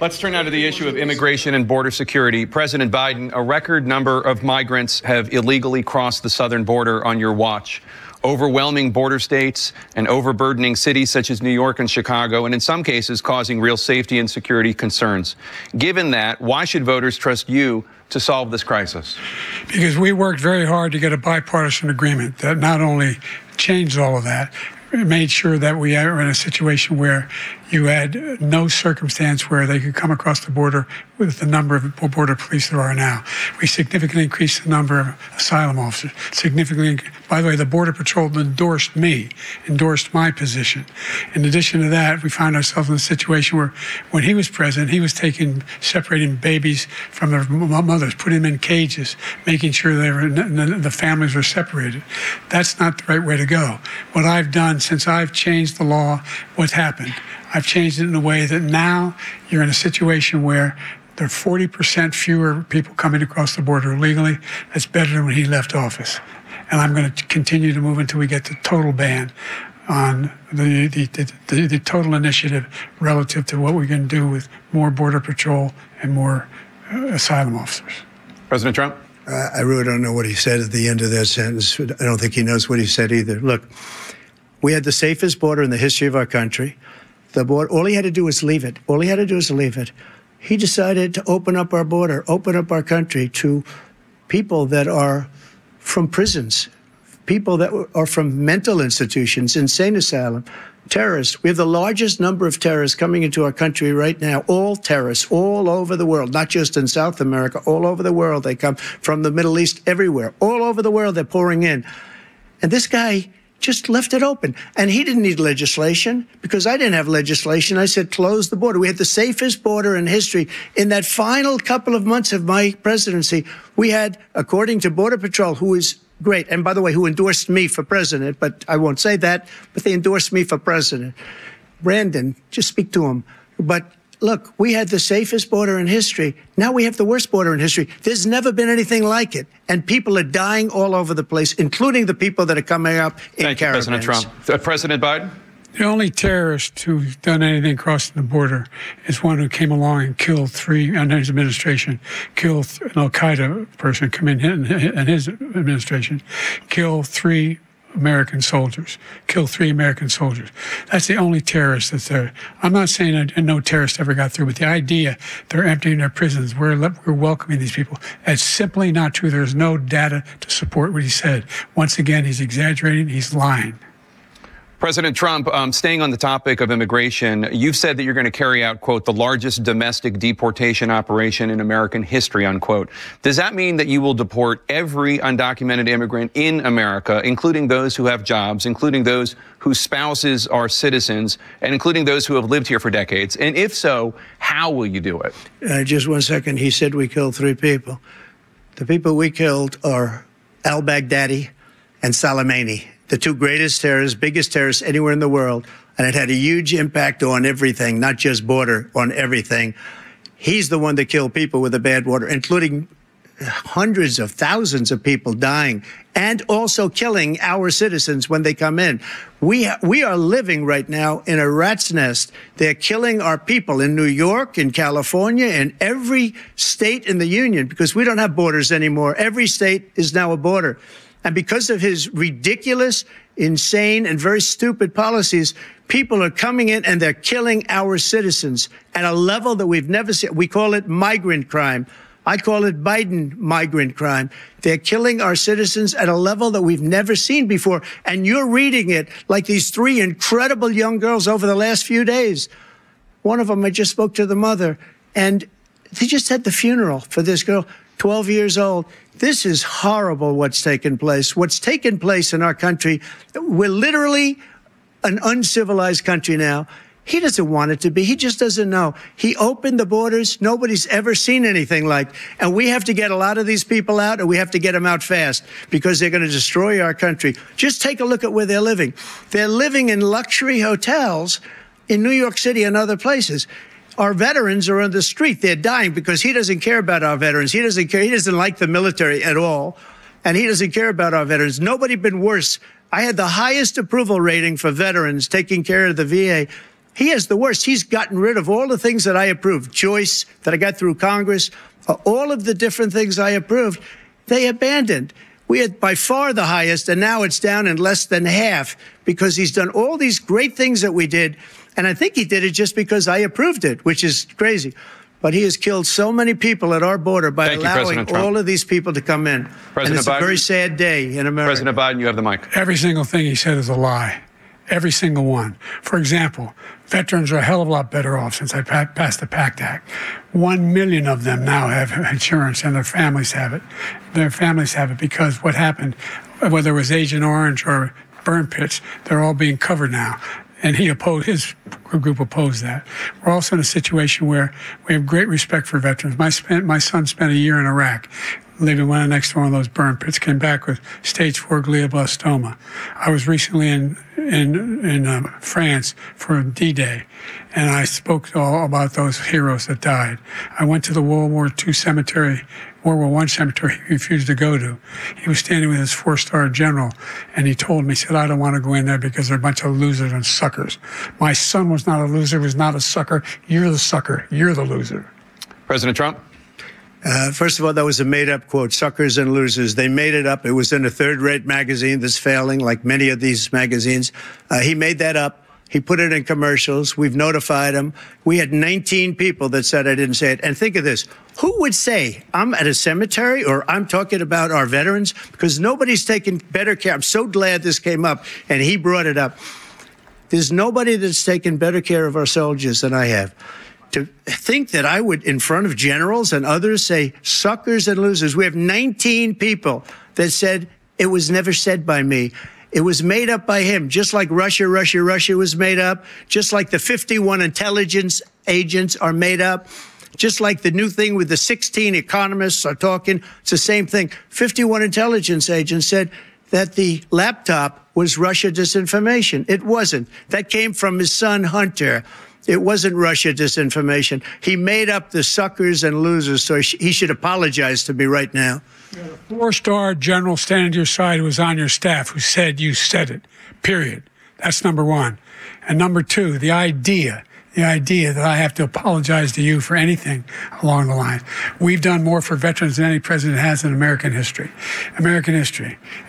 Let's turn now to the issue of immigration and border security. President Biden, a record number of migrants have illegally crossed the southern border on your watch. Overwhelming border states and overburdening cities such as New York and Chicago, and in some cases causing real safety and security concerns. Given that, why should voters trust you to solve this crisis? Because we worked very hard to get a bipartisan agreement that not only changed all of that, it made sure that we are in a situation where you had no circumstance where they could come across the border with the number of border police there are now. We significantly increased the number of asylum officers. By the way, the Border Patrol endorsed my position. In addition to that, we found ourselves in a situation where when he was president, he was separating babies from their mothers, putting them in cages, making sure the families were separated. That's not the right way to go. What I've done since I've changed the law, what's happened? I've changed it in a way that now you're in a situation where there are 40% fewer people coming across the border illegally. That's better than when he left office. And I'm going to continue to move until we get the total ban on the total initiative relative to what we're going to do with more Border Patrol and more asylum officers. President Trump? I really don't know what he said at the end of that sentence. I don't think he knows what he said either. Look, we had the safest border in the history of our country. The border, all he had to do was leave it. All he had to do was leave it. He decided to open up our border, open up our country to people that are from prisons, people that are from mental institutions, insane asylum, terrorists. We have the largest number of terrorists coming into our country right now, all terrorists, all over the world, not just in South America, all over the world. They come from the Middle East, everywhere. All over the world, they're pouring in. And this guy just left it open. And he didn't need legislation because I didn't have legislation. I said, close the border. We had the safest border in history. In that final couple of months of my presidency, we had, according to Border Patrol, who is great, and by the way, who endorsed me for president, but I won't say that, but they endorsed me for president. Brandon, just speak to him. But look, we had the safest border in history. Now we have the worst border in history. There's never been anything like it. And people are dying all over the place, including the people that are coming up in caravans. Thank you, President Trump. President Biden? The only terrorist who's done anything crossing the border is one who came along and killed three, under his administration, killed an al-Qaeda person come in his administration, killed three American soldiers, killed 3 American soldiers. That's the only terrorist that's there. I'm not saying no terrorist ever got through, but the idea they're emptying their prisons, we're welcoming these people, that's simply not true. There's no data to support what he said. Once again, he's exaggerating, he's lying. President Trump, staying on the topic of immigration, you've said that you're going to carry out, quote, the largest domestic deportation operation in American history, unquote. Does that mean that you will deport every undocumented immigrant in America, including those who have jobs, including those whose spouses are citizens, and including those who have lived here for decades? And if so, how will you do it? Just 1 second. He said we killed 3 people. The people we killed are al-Baghdadi and Soleimani, the 2 greatest terrorists, biggest terrorists anywhere in the world. And it had a huge impact on everything, not just border, on everything. He's the one that killed people with the bad water, including hundreds of thousands of people dying and also killing our citizens when they come in. We are living right now in a rat's nest. They're killing our people in New York, in California, in every state in the union, because we don't have borders anymore. Every state is now a border. And because of his ridiculous, insane and very stupid policies, people are coming in and they're killing our citizens at a level that we've never seen. We call it migrant crime. I call it Biden migrant crime. They're killing our citizens at a level that we've never seen before. And you're reading it like these 3 incredible young girls over the last few days. One of them, I just spoke to the mother, and they just had the funeral for this girl, 12 years old. This is horrible what's taken place. What's taken place in our country, we're literally an uncivilized country now. He doesn't want it to be. He just doesn't know. He opened the borders. Nobody's ever seen anything like. And we have to get a lot of these people out, and we have to get them out fast because they're going to destroy our country. Just take a look at where they're living. They're living in luxury hotels in New York City and other places. Our veterans are on the street. They're dying because he doesn't care about our veterans. He doesn't care. He doesn't like the military at all. And he doesn't care about our veterans. Nobody been worse. I had the highest approval rating for veterans taking care of the VA. He has the worst. He's gotten rid of all the things that I approved. Choice that I got through Congress, all of the different things I approved, they abandoned. We had by far the highest, and now it's down in less than half because he's done all these great things that we did. And I think he did it just because I approved it, which is crazy. But he has killed so many people at our border by allowing all of these people to come in. And it's a very sad day in America. President Biden, you have the mic. Every single thing he said is a lie. Every single one. For example, veterans are a hell of a lot better off since I passed the PACT Act. 1 million of them now have insurance, and their families have it. Their families have it because what happened, whether it was Agent Orange or burn pits, they're all being covered now. And his group opposed that. We're also in a situation where we have great respect for veterans. My son spent a year in Iraq, living right next to one of those burn pits, came back with stage 4 glioblastoma. I was recently in France for D-Day, and I spoke all about those heroes that died. I went to the World War I cemetery he refused to go to. He was standing with his 4-star general, and he told me, he said, I don't want to go in there because they're a bunch of losers and suckers. My son was not a loser, was not a sucker. You're the sucker. You're the loser. President Trump? First of all, that was a made-up quote, suckers and losers. They made it up. It was in a third-rate magazine that's failing, like many of these magazines. He made that up. He put it in commercials. We've notified him. We had 19 people that said I didn't say it. And think of this. Who would say I'm at a cemetery or I'm talking about our veterans? Because nobody's taken better care. I'm so glad this came up and he brought it up. There's nobody that's taken better care of our soldiers than I have. To think that I would, in front of generals and others, say suckers and losers. We have 19 people that said it was never said by me. It was made up by him, just like Russia was made up, just like the 51 intelligence agents are made up, just like the new thing with the 16 economists are talking. It's the same thing. 51 intelligence agents said that the laptop was Russia disinformation. It wasn't. That came from his son, Hunter. It wasn't Russia disinformation. He made up the suckers and losers, so he should apologize to me right now. A 4-star general standing to your side who was on your staff who said you said it, period. That's number one. And number two, the idea that I have to apologize to you for anything along the line. We've done more for veterans than any president has in American history.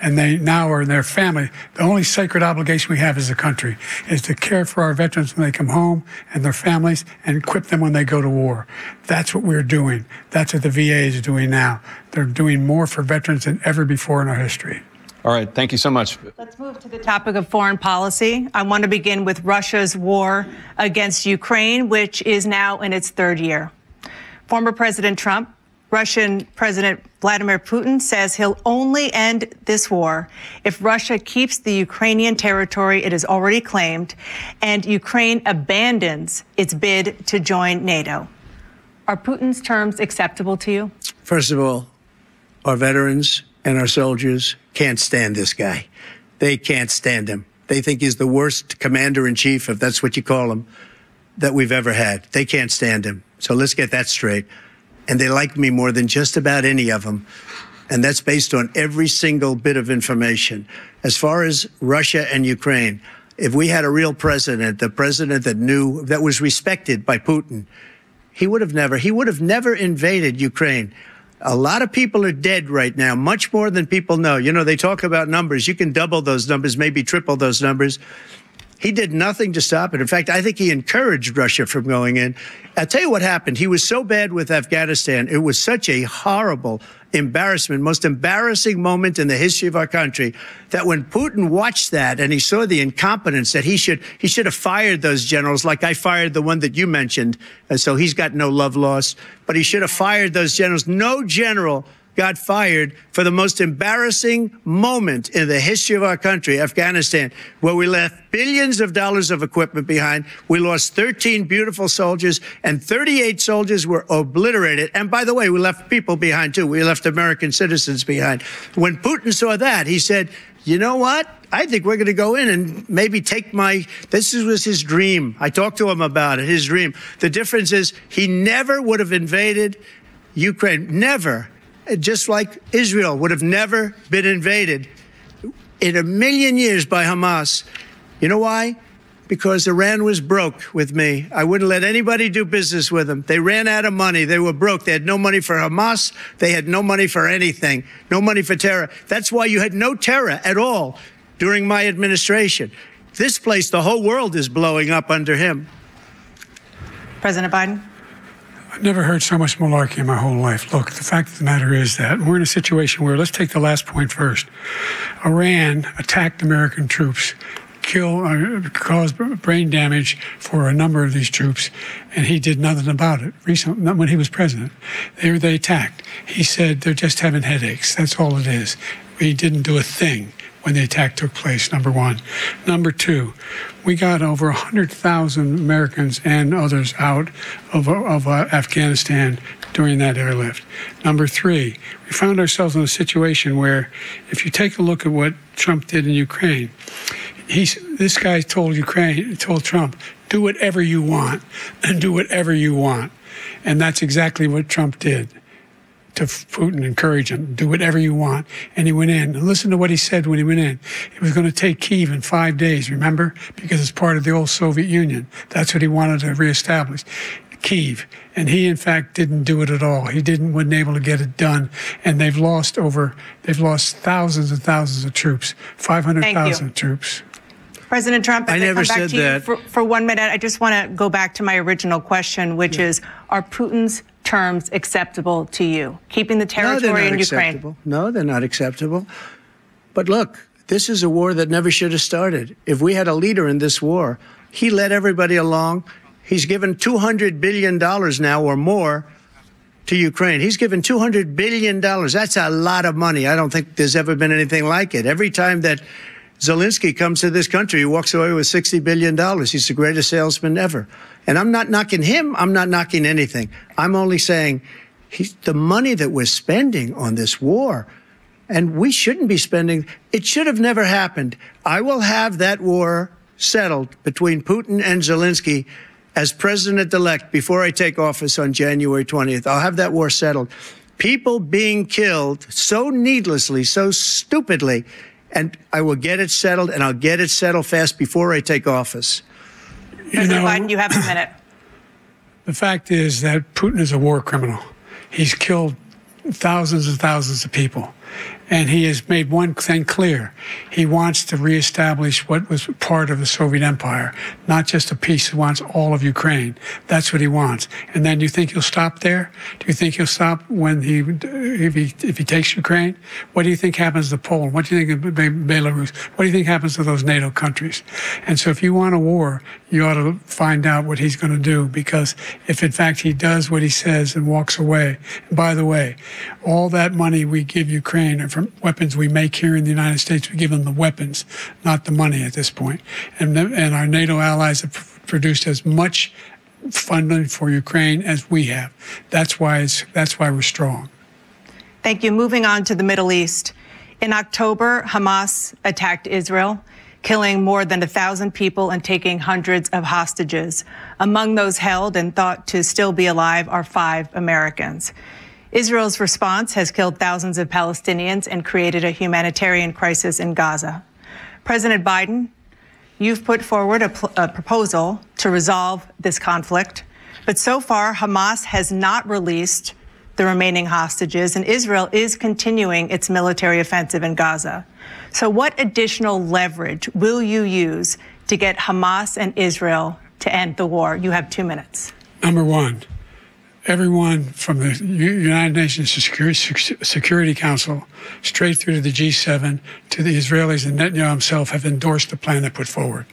And they now are in their family. The only sacred obligation we have as a country is to care for our veterans when they come home and their families and equip them when they go to war. That's what we're doing. That's what the VA is doing now. They're doing more for veterans than ever before in our history. All right. Thank you so much. Let's move to the topic of foreign policy. I want to begin with Russia's war against Ukraine, which is now in its 3rd year. Former President Trump, Russian President Vladimir Putin says he'll only end this war if Russia keeps the Ukrainian territory it has already claimed and Ukraine abandons its bid to join NATO. Are Putin's terms acceptable to you? First of all, our veterans and our soldiers can't stand this guy. They can't stand him. They think he's the worst commander-in-chief, if that's what you call him, that we've ever had. They can't stand him. So let's get that straight. And they like me more than just about any of them. And that's based on every single bit of information. As far as Russia and Ukraine, if we had a real president, the president that knew, that was respected by Putin, he would have never invaded Ukraine. A lot of people are dead right now, much more than people know. You know, they talk about numbers. You can double those numbers, maybe triple those numbers. He did nothing to stop it. In fact, I think he encouraged Russia from going in. I'll tell you what happened. He was so bad with Afghanistan. It was such a horrible embarrassment, most embarrassing moment in the history of our country, that when Putin watched that and he saw the incompetence, that he should have fired those generals, like I fired the one that you mentioned. And so he's got no love lost, but he should have fired those generals. No general got fired for the most embarrassing moment in the history of our country, Afghanistan, where we left billions of dollars of equipment behind. We lost 13 beautiful soldiers, and 38 soldiers were obliterated. And by the way, we left people behind, too. We left American citizens behind. When Putin saw that, he said, you know what? I think we're going to go in and maybe take this was his dream. I talked to him about it, his dream. The difference is he never would have invaded Ukraine, never. Just like Israel would have never been invaded in a million years by Hamas. You know why? Because Iran was broke with me. I wouldn't let anybody do business with them. They ran out of money. They were broke. They had no money for Hamas. They had no money for anything. No money for terror. That's why you had no terror at all during my administration. This place, the whole world is blowing up under him. President Biden? I've never heard so much malarkey in my whole life. Look, the fact of the matter is that we're in a situation where, let's take the last point first. Iran attacked American troops, caused brain damage for a number of these troops, and he did nothing about it. Recently, not when he was president. They attacked. He said they're just having headaches. That's all it is. He didn't do a thing when the attack took place, number one. Number two, we got over 100,000 Americans and others out of Afghanistan during that airlift. Number three, we found ourselves in a situation where, if you take a look at what Trump did in Ukraine, this guy told Trump, do whatever you want, and do whatever you want. And that's exactly what Trump did to Putin, encourage him, do whatever you want. And he went in. And listen to what he said when he went in. He was going to take Kyiv in 5 days, remember? Because it's part of the old Soviet Union. That's what he wanted to reestablish, Kyiv. And he, in fact, didn't do it at all. He wasn't able to get it done. And they've lost thousands and thousands of troops, 500,000 troops. President Trump, I never come back said to you that. For 1 minute, I just want to go back to my original question, which is, are Putin's terms acceptable to you? Keeping the territory in Ukraine? No, they're not acceptable. But look, this is a war that never should have started. If we had a leader in this war, he led everybody along. He's given $200 billion now or more to Ukraine. He's given $200 billion. That's a lot of money. I don't think there's ever been anything like it. Every time that Zelensky comes to this country, he walks away with $60 billion. He's the greatest salesman ever. And I'm not knocking him. I'm not knocking anything. I'm only saying the money that we're spending on this war, and we shouldn't be spending, it should have never happened. I will have that war settled between Putin and Zelensky as president-elect before I take office on January 20th. I'll have that war settled. People being killed so needlessly, so stupidly, and I will get it settled, and I'll get it settled fast before I take office. President Biden, you have a minute. The fact is that Putin is a war criminal. He's killed thousands and thousands of people. And he has made one thing clear. He wants to reestablish what was part of the Soviet Empire, not just a piece. He wants all of Ukraine. That's what he wants. And then you think he'll stop there? Do you think he'll stop when if he takes Ukraine? What do you think happens to Poland? What do you think of Belarus? What do you think happens to those NATO countries? And so if you want a war, you ought to find out what he's going to do, because if in fact he does what he says and walks away, and by the way, all that money we give Ukraine are from weapons we make here in the United States. We give them the weapons, not the money at this point. And our NATO allies have produced as much funding for Ukraine as we have. That's why we're strong. Thank you. Moving on to the Middle East. In October, Hamas attacked Israel, killing more than 1,000 people and taking hundreds of hostages. Among those held and thought to still be alive are 5 Americans. Israel's response has killed thousands of Palestinians and created a humanitarian crisis in Gaza. President Biden, you've put forward a proposal to resolve this conflict, but so far Hamas has not released the remaining hostages, and Israel is continuing its military offensive in Gaza. So what additional leverage will you use to get Hamas and Israel to end the war? You have 2 minutes. Number one, everyone from the United Nations Security Council straight through to the G7 to the Israelis and Netanyahu himself have endorsed the plan I put forward,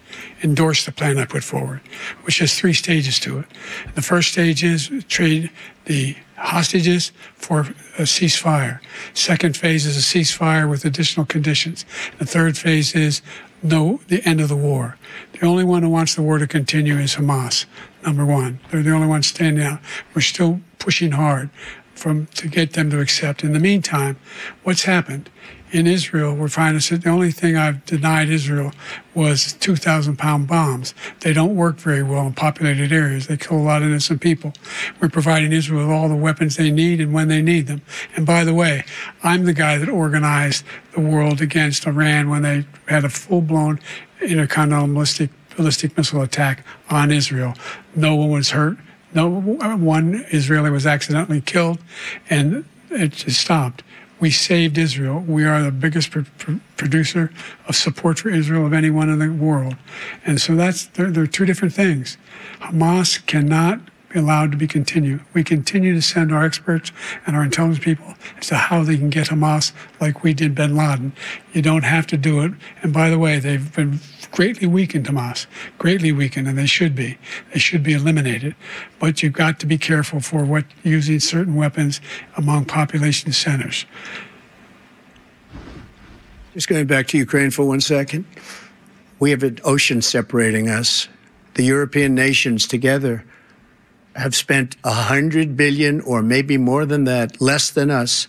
which has 3 stages to it. The first stage is trade the hostages for a ceasefire. Second phase is a ceasefire with additional conditions. The third phase is the end of the war. The only one who wants the war to continue is Hamas, number one. They're the only ones standing out. We're still pushing hard to get them to accept. In the meantime, what's happened? In Israel, we're finding that the only thing I've denied Israel was 2,000-pound bombs. They don't work very well in populated areas. They kill a lot of innocent people. We're providing Israel with all the weapons they need and when they need them. And by the way, I'm the guy that organized the world against Iran when they had a full-blown intercontinental ballistic missile attack on Israel. No one was hurt. No one Israeli was accidentally killed, and it just stopped. We saved Israel. We are the biggest producer of support for Israel of anyone in the world. And so there are 2 different things. Hamas cannot be allowed to be continued. We continue to send our experts and our intelligence people as to how they can get Hamas like we did bin Laden. You don't have to do it. And by the way, they've been greatly weakened, Hamas, greatly weakened, and they should be. They should be eliminated. But you've got to be careful for using certain weapons among population centers. Just going back to Ukraine for 1 second. We have an ocean separating us. The European nations together have spent $100 billion or maybe more than that, less than us.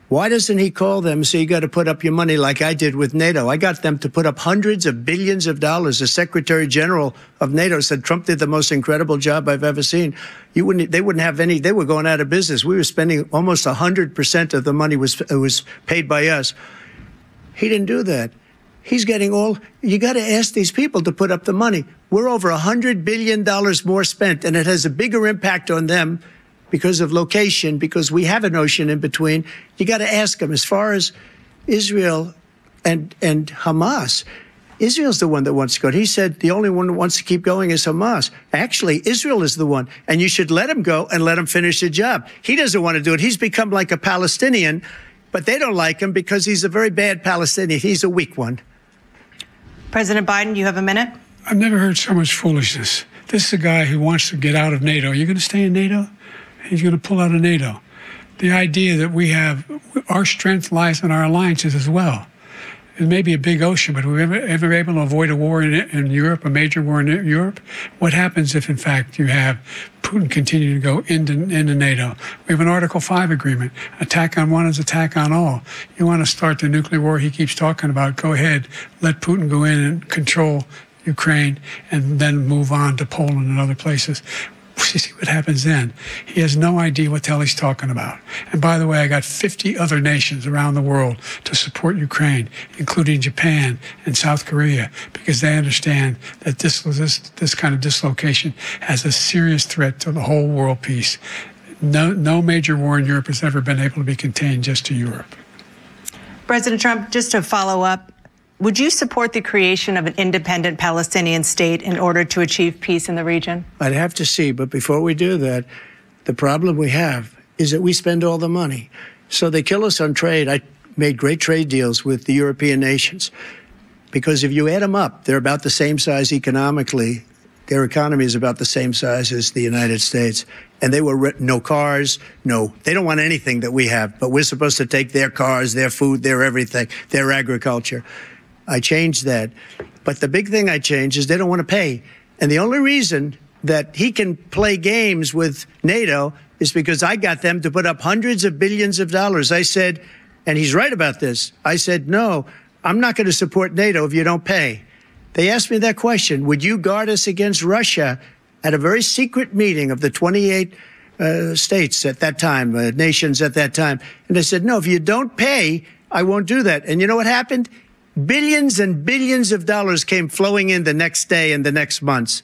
Why doesn't he call them and say, you got to put up your money like I did with NATO? I got them to put up hundreds of billions of dollars. The Secretary General of NATO said Trump did the most incredible job I've ever seen. They wouldn't have any. They were going out of business. We were spending almost 100% of the money was paid by us. He didn't do that. He's getting you got to ask these people to put up the money. We're over $100 billion more spent, and it has a bigger impact on them because of location, because we have an ocean in between. You got to ask them. As far as Israel and Hamas, Israel's the one that wants to go. He said the only one who wants to keep going is Hamas. Actually, Israel is the one, and you should let him go and let him finish the job. He doesn't want to do it. He's become like a Palestinian, but they don't like him because he's a very bad Palestinian. He's a weak one. President Biden, you have a minute. I've never heard so much foolishness. This is a guy who wants to get out of NATO. You're going to stay in NATO? He's going to pull out of NATO. The idea that we have, our strength lies in our alliances as well. It may be a big ocean, but we're ever able to avoid a war in Europe, a major war in Europe? What happens if, in fact, you have Putin continue to go into NATO? We have an Article 5 agreement. Attack on one is attack on all. You want to start the nuclear war he keeps talking about, go ahead. Let Putin go in and control Ukraine and then move on to Poland and other places. See what happens then. He has no idea what the hell he's talking about. And by the way, I got 50 other nations around the world to support Ukraine, including Japan and South Korea, because they understand that this kind of dislocation has a serious threat to the whole world peace. No major war in Europe has ever been able to be contained just to Europe. President Trump, just to follow up, would you support the creation of an independent Palestinian state in order to achieve peace in the region? I'd have to see. But before we do that, the problem we have is that we spend all the money. So they kill us on trade. I made great trade deals with the European nations because if you add them up, they're about the same size economically. Their economy is about the same size as the United States. And they were no cars, they don't want anything that we have. But we're supposed to take their cars, their food, their everything, their agriculture. I changed that. But the big thing I changed is they don't want to pay. And the only reason that he can play games with NATO is because I got them to put up hundreds of billions of dollars. I said, and he's right about this, I said, no, I'm not going to support NATO if you don't pay. They asked me that question, would you guard us against Russia at a very secret meeting of the 28 states at that time, nations at that time? And I said, no, if you don't pay, I won't do that. And you know what happened? Billions and billions of dollars came flowing in the next day and the next months.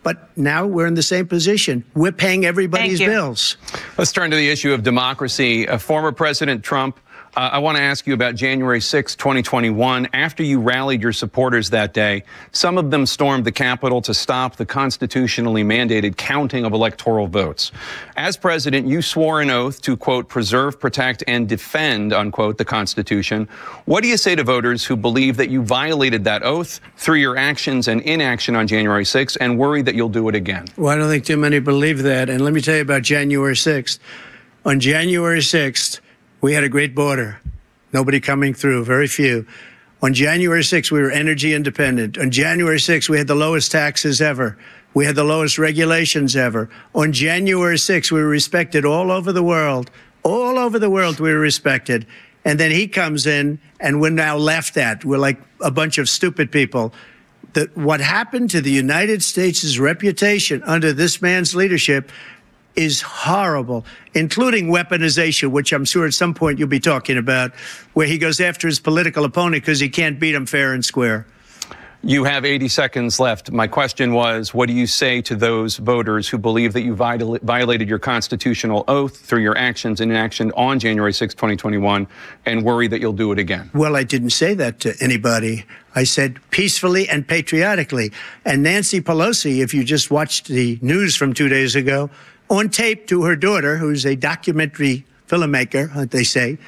But now we're in the same position. We're paying everybody's bills. Let's turn to the issue of democracy. Former President Trump, I want to ask you about January 6, 2021. After you rallied your supporters that day, some of them stormed the Capitol to stop the constitutionally mandated counting of electoral votes. As president, you swore an oath to, quote, preserve, protect, and defend, unquote, the Constitution. What do you say to voters who believe that you violated that oath through your actions and inaction on January 6th and worry that you'll do it again? Well, I don't think too many believe that. And let me tell you about January 6th. On January 6th, we had a great border. Nobody coming through, very few. On January 6th, we were energy independent. On January 6th, we had the lowest taxes ever. We had the lowest regulations ever. On January 6th, we were respected all over the world. All over the world, we were respected. And then he comes in, and we're now laughed at. We're like a bunch of stupid people. What happened to the United States' reputation under this man's leadership is horrible, including weaponization, which I'm sure at some point you'll be talking about, where he goes after his political opponent because he can't beat him fair and square. You have 80 seconds left. My question was, what do you say to those voters who believe that you violated your constitutional oath through your actions and inaction on January 6, 2021, and worry that you'll do it again? Well, I didn't say that to anybody. I said peacefully and patriotically. And Nancy Pelosi, if you just watched the news from 2 days ago, on tape to her daughter, who's a documentary filmmaker, they say.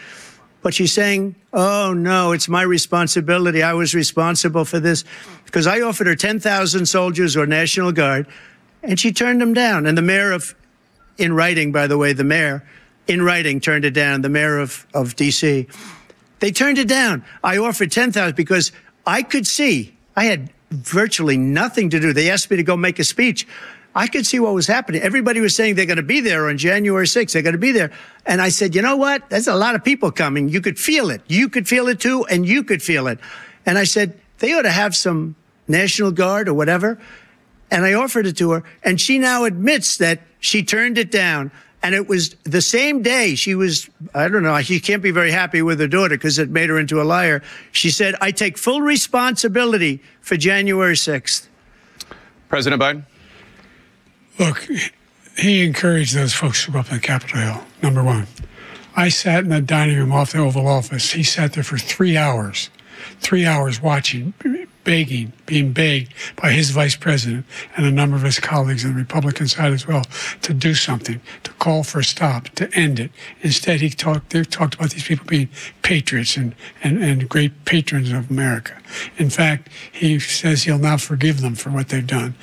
But she's saying, oh, no, it's my responsibility. I was responsible for this because I offered her 10,000 soldiers or National Guard, and she turned them down. And the mayor in writing, by the way, the mayor in writing turned it down, the mayor of D.C. They turned it down. I offered 10,000 because I could see I had virtually nothing to do. They asked me to go make a speech. I could see what was happening. Everybody was saying they're going to be there on January 6th. They're going to be there. And I said, you know what? There's a lot of people coming. You could feel it. You could feel it, too, and you could feel it. And I said, they ought to have some National Guard or whatever. And I offered it to her. And she now admits that she turned it down. And it was the same day she was, I don't know, she can't be very happy with her daughter because it made her into a liar. She said, I take full responsibility for January 6th. President Biden? Look, he encouraged those folks to go up to Capitol Hill, number one. I sat in the dining room off the Oval Office. He sat there for 3 hours watching, begging, being begged by his vice president and a number of his colleagues on the Republican side as well to do something, to call for a stop, to end it. Instead, they talked about these people being patriots and great patrons of America. In fact, he says he'll now forgive them for what they've done.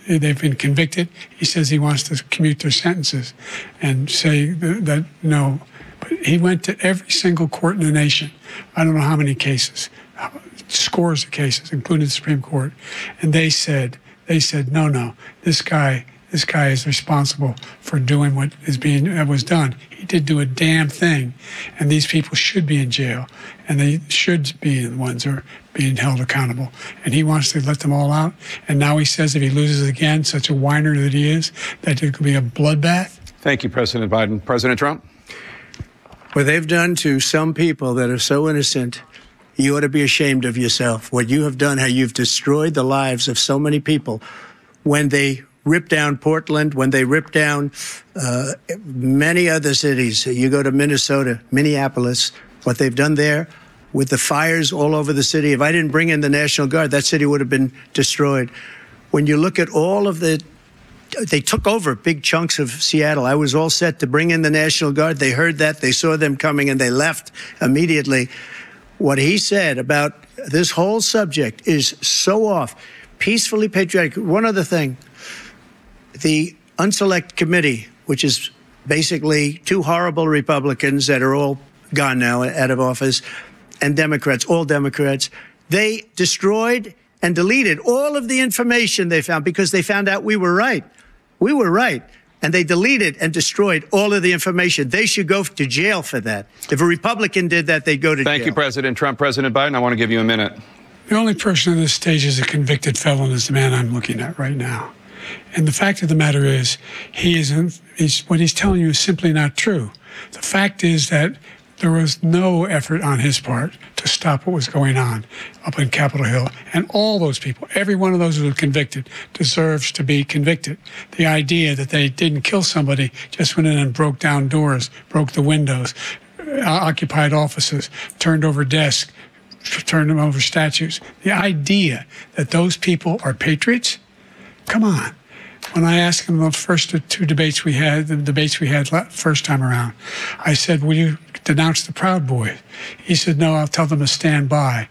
They've been convicted. He says he wants to commute their sentences and say that no. But he went to every single court in the nation. I don't know how many cases, scores of cases, including the Supreme Court. And they said, no, this guy is responsible for doing what was done. He did do a damn thing. And these people should be in jail. And they should be the ones who are being held accountable. And he wants to let them all out. And now he says if he loses again, such a whiner that he is, that it could be a bloodbath. Thank you, President Biden. President Trump? What they've done to some people that are so innocent, you ought to be ashamed of yourself. What you have done, how you've destroyed the lives of so many people when they ripped down Portland, when they ripped down many other cities. You go to Minnesota, Minneapolis, what they've done there with the fires all over the city. If I didn't bring in the National Guard, that city would have been destroyed. When you look at all of they took over big chunks of Seattle. I was all set to bring in the National Guard. They heard that. They saw them coming, and they left immediately. What he said about this whole subject is so off. Peacefully patriotic. One other thing. The Unselect Committee, which is basically two horrible Republicans that are all gone now, out of office, and Democrats, all Democrats, they destroyed and deleted all of the information they found because they found out we were right. We were right. And they deleted and destroyed all of the information. They should go to jail for that. If a Republican did that, they'd go to jail. Thank you, President Trump. President Biden, I want to give you a minute. The only person on this stage is a convicted felon is the man I'm looking at right now. And the fact of the matter is, what he's telling you is simply not true. The fact is that There was no effort on his part to stop what was going on up in Capitol Hill. And all those people, every one of those who were convicted, deserves to be convicted. The idea that they didn't kill somebody, just went in and broke down doors, broke the windows, occupied offices, turned over desks, turned them over statues. The idea that those people are patriots, come on. When I asked him the first two debates we had, the debates we had first time around, I said, will you denounce the Proud Boys? He said, no, I'll tell them to stand by.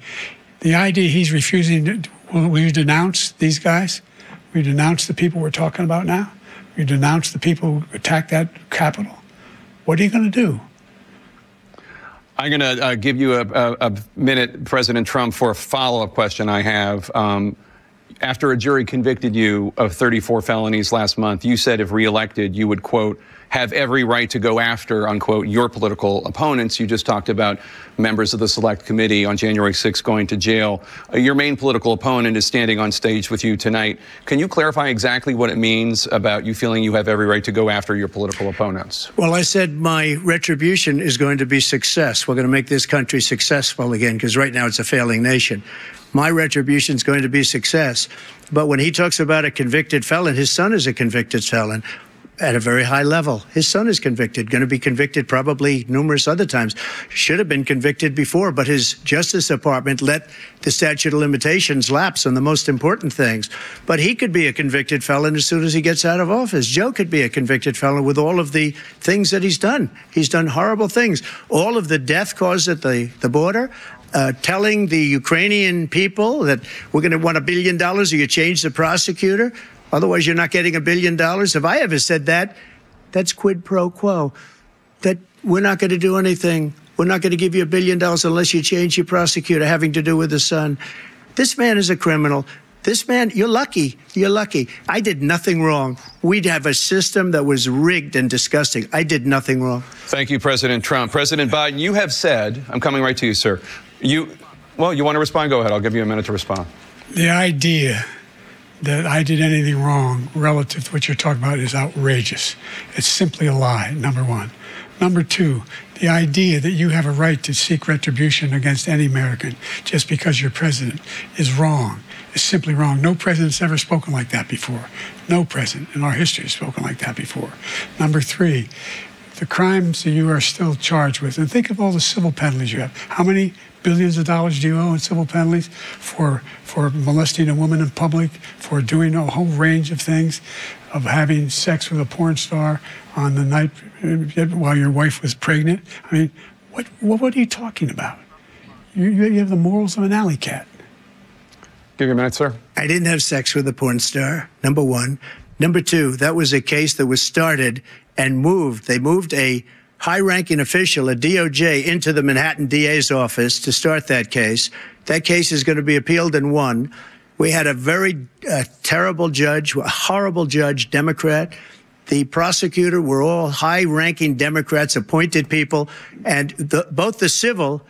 The idea he's refusing, will you denounce these guys? Will you denounce the people we're talking about now? Will you denounce the people who attacked that Capitol? What are you going to do? I'm going to give you a minute, President Trump, for a follow-up question I have. After a jury convicted you of 34 felonies last month, you said if reelected, you would, quote, have every right to go after, unquote, your political opponents. You just talked about members of the Select Committee on January 6th going to jail. Your main political opponent is standing on stage with you tonight. Can you clarify exactly what it means about you feeling you have every right to go after your political opponents? Well, I said my retribution is going to be success. We're going to make this country successful again, because right now it's a failing nation. My retribution is going to be success. But when he talks about a convicted felon, his son is a convicted felon at a very high level. His son is convicted, going to be convicted probably numerous other times. Should have been convicted before, but his Justice Department let the statute of limitations lapse on the most important things. But he could be a convicted felon as soon as he gets out of office. Joe could be a convicted felon with all of the things that he's done. He's done horrible things. All of the death caused at the border, telling the Ukrainian people that we're going to want $1 billion or you change the prosecutor. Otherwise, you're not getting $1 billion. If I ever said that, that's quid pro quo. That we're not going to do anything. We're not going to give you $1 billion unless you change your prosecutor, having to do with the son. This man is a criminal. This man, you're lucky. You're lucky. I did nothing wrong. We'd have a system that was rigged and disgusting. I did nothing wrong. Thank you, President Trump. President Biden, you have said, I'm coming right to you, sir. You want to respond? Go ahead. I'll give you a minute to respond. The idea that I did anything wrong relative to what you're talking about is outrageous. It's simply a lie, number one. Number two, the idea that you have a right to seek retribution against any American just because you're president is wrong. It's simply wrong. No president's ever spoken like that before. No president in our history has spoken like that before. Number three, the crimes that you are still charged with, and think of all the civil penalties you have. How many billions of dollars do you owe in civil penalties for molesting a woman in public, for doing a whole range of things, of having sex with a porn star on the night while your wife was pregnant? I mean, what are you talking about? You have the morals of an alley cat. Give you a minute, sir. I didn't have sex with a porn star, number one. Number two, that was a case that was started and moved. They moved a high-ranking official, a DOJ, into the Manhattan DA's office to start that case. That case is going to be appealed and won. We had a very terrible judge, a horrible judge, Democrat. The prosecutor were all high-ranking Democrats, appointed people, and both the civil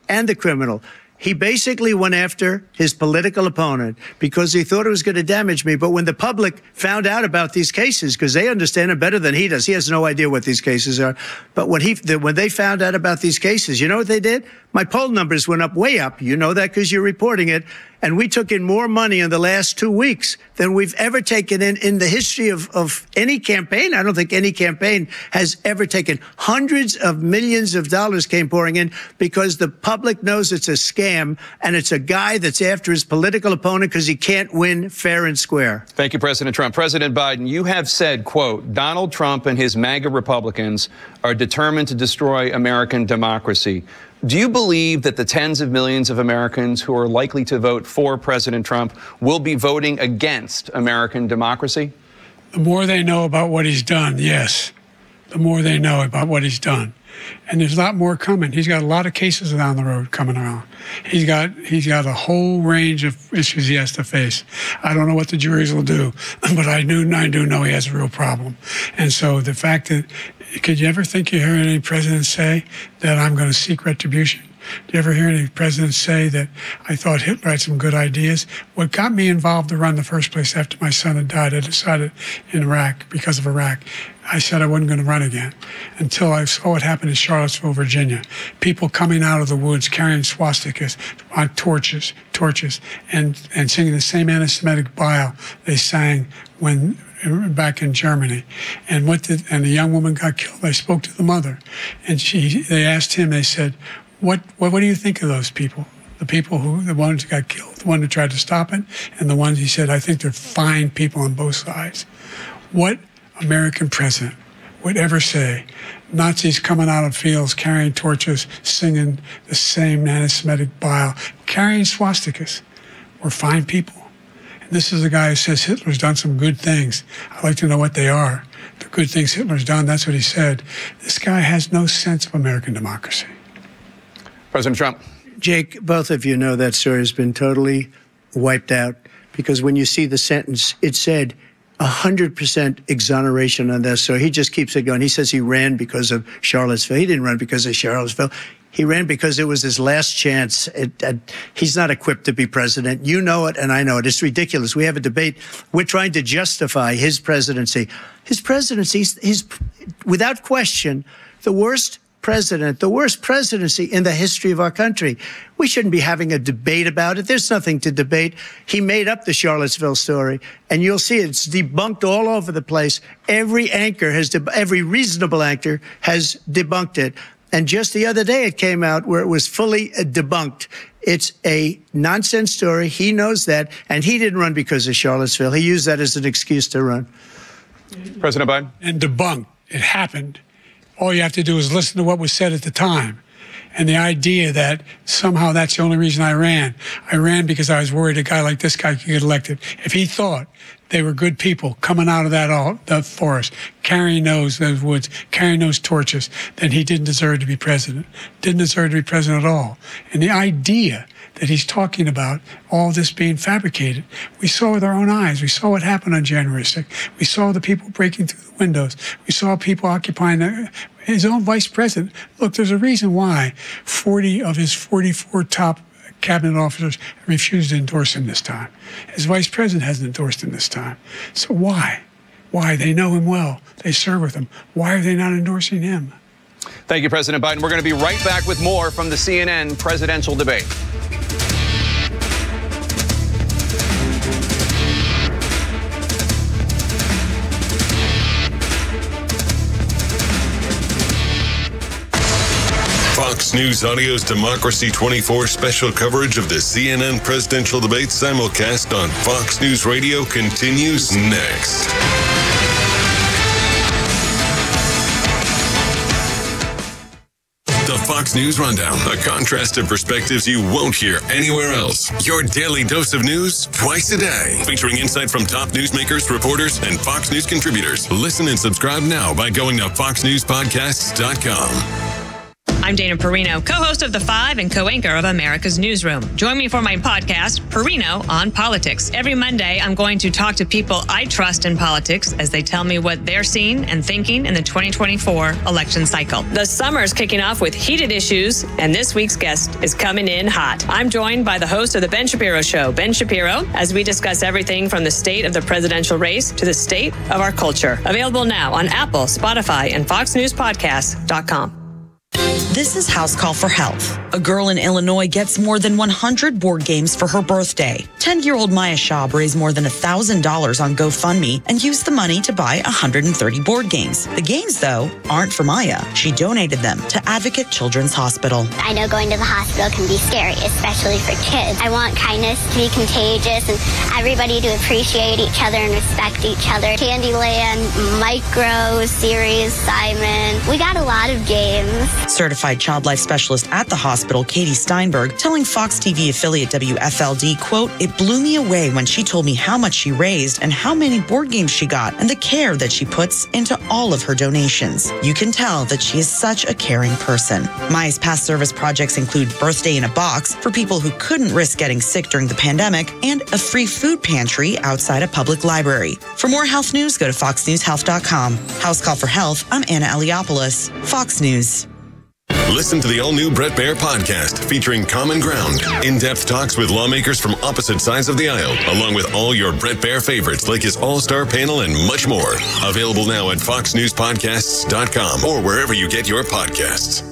and the criminal. He basically went after his political opponent because he thought it was going to damage me. But when the public found out about these cases, because they understand it better than he does, he has no idea what these cases are. But when they found out about these cases, you know what they did? My poll numbers went up, way up. You know that because you're reporting it. And we took in more money in the last 2 weeks than we've ever taken in the history of any campaign. I don't think any campaign has ever taken. Hundreds of millions of dollars came pouring in because the public knows it's a scam and it's a guy that's after his political opponent because he can't win fair and square. Thank you, President Trump. President Biden, you have said, quote, Donald Trump and his MAGA Republicans are determined to destroy American democracy. Do you believe that the tens of millions of Americans who are likely to vote for President Trump will be voting against American democracy? The more they know about what he's done, yes. The more they know about what he's done. And there's a lot more coming. He's got a lot of cases down the road coming around. He's got a whole range of issues he has to face. I don't know what the juries will do, but I do know he has a real problem. And so the fact that, could you ever think you heard any president say that I'm going to seek retribution? Do you ever hear any presidents say that I thought Hitler had some good ideas? What got me involved to run in the first place after my son had died, I decided in Iraq, because of Iraq, I said I wasn't going to run again until I saw what happened in Charlottesville, Virginia. People coming out of the woods carrying swastikas on torches, and singing the same anti-Semitic bile they sang when back in Germany. And the young woman got killed. They spoke to the mother, and they asked him. They said, "What do you think of those people? The ones who got killed, the one who tried to stop it, and the ones," he said, "I think they're fine people on both sides." What American president would ever say Nazis coming out of fields carrying torches, singing the same anti-Semitic bile, carrying swastikas were fine people? And this is a guy who says Hitler's done some good things. I'd like to know what they are. The good things Hitler's done, that's what he said. This guy has no sense of American democracy. President Trump. Jake, both of you know that story has been totally wiped out, because when you see the sentence, it said 100% exoneration on this. So he just keeps it going. He says he ran because of Charlottesville. He didn't run because of Charlottesville. He ran because it was his last chance. He's not equipped to be president. You know it, and I know it. It's ridiculous. We have a debate. We're trying to justify his presidency. His presidency is, without question, the worst president, the worst presidency in the history of our country. We shouldn't be having a debate about it. There's nothing to debate. He made up the Charlottesville story, and you'll see it's debunked all over the place. Every reasonable anchor has debunked it. And just the other day it came out where it was fully debunked. It's a nonsense story. He knows that, and he didn't run because of Charlottesville. He used that as an excuse to run. President Biden? And debunked. It happened. All you have to do is listen to what was said at the time. And the idea that somehow that's the only reason I ran because I was worried a guy like this guy could get elected. If he thought they were good people coming out of that forest, carrying those woods, carrying those torches, then he didn't deserve to be president. Didn't deserve to be president at all. And the idea that he's talking about all this being fabricated, we saw with our own eyes. We saw what happened on January 6th. We saw the people breaking through the windows. We saw people occupying his own vice president. Look, there's a reason why 40 of his 44 top cabinet officers refused to endorse him this time. His vice president hasn't endorsed him this time. So why? Why? They know him well. They serve with him. Why are they not endorsing him? Thank you, President Biden. We're going to be right back with more from the CNN presidential debate. Fox News Audio's Democracy 24 special coverage of the CNN presidential debate simulcast on Fox News Radio continues next. The Fox News Rundown, a contrast of perspectives you won't hear anywhere else. Your daily dose of news twice a day, featuring insight from top newsmakers, reporters, and Fox News contributors. Listen and subscribe now by going to foxnewspodcasts.com. I'm Dana Perino, co-host of The Five and co-anchor of America's Newsroom. Join me for my podcast, Perino on Politics. Every Monday, I'm going to talk to people I trust in politics as they tell me what they're seeing and thinking in the 2024 election cycle. The summer's kicking off with heated issues, and this week's guest is coming in hot. I'm joined by the host of The Ben Shapiro Show, Ben Shapiro, as we discuss everything from the state of the presidential race to the state of our culture. Available now on Apple, Spotify, and FoxNewsPodcasts.com. This is House Call for Health. A girl in Illinois gets more than 100 board games for her birthday. 10-year-old Maya Schaub raised more than $1,000 on GoFundMe and used the money to buy 130 board games. The games, though, aren't for Maya. She donated them to Advocate Children's Hospital. I know going to the hospital can be scary, especially for kids. I want kindness to be contagious and everybody to appreciate each other and respect each other. Candyland, Micro, Series, Simon. We got a lot of games. Certified child life specialist at the hospital, Katie Steinberg, telling Fox TV affiliate WFLD, quote, "It blew me away when she told me how much she raised and how many board games she got and the care that she puts into all of her donations. You can tell that she is such a caring person." Maya's past service projects include Birthday in a Box for people who couldn't risk getting sick during the pandemic and a free food pantry outside a public library. For more health news, go to foxnewshealth.com. House Call for Health, I'm Anna Eliopoulos, Fox News. Listen to the all-new Bret Baier podcast featuring Common Ground, in-depth talks with lawmakers from opposite sides of the aisle, along with all your Bret Baier favorites like his all-star panel and much more. Available now at foxnewspodcasts.com or wherever you get your podcasts.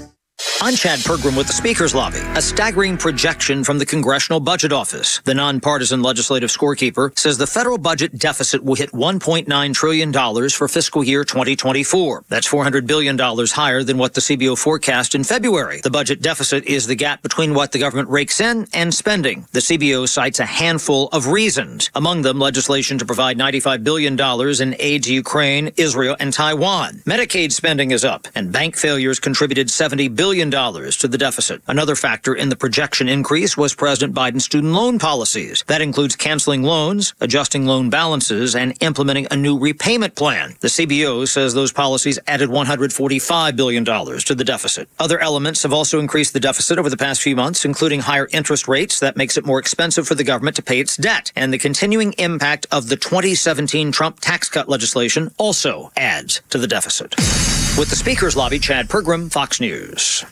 I'm Chad Pergram with the Speaker's Lobby. A staggering projection from the Congressional Budget Office. The nonpartisan legislative scorekeeper says the federal budget deficit will hit $1.9 trillion for fiscal year 2024. That's $400 billion higher than what the CBO forecast in February. The budget deficit is the gap between what the government rakes in and spending. The CBO cites a handful of reasons, among them legislation to provide $95 billion in aid to Ukraine, Israel, and Taiwan. Medicaid spending is up, and bank failures contributed $70 billion to the deficit. Another factor in the projection increase was President Biden's student loan policies. That includes canceling loans, adjusting loan balances, and implementing a new repayment plan. The CBO says those policies added $145 billion to the deficit. Other elements have also increased the deficit over the past few months, including higher interest rates that makes it more expensive for the government to pay its debt. And the continuing impact of the 2017 Trump tax cut legislation also adds to the deficit. With the Speaker's Lobby, Chad Pergram, Fox News.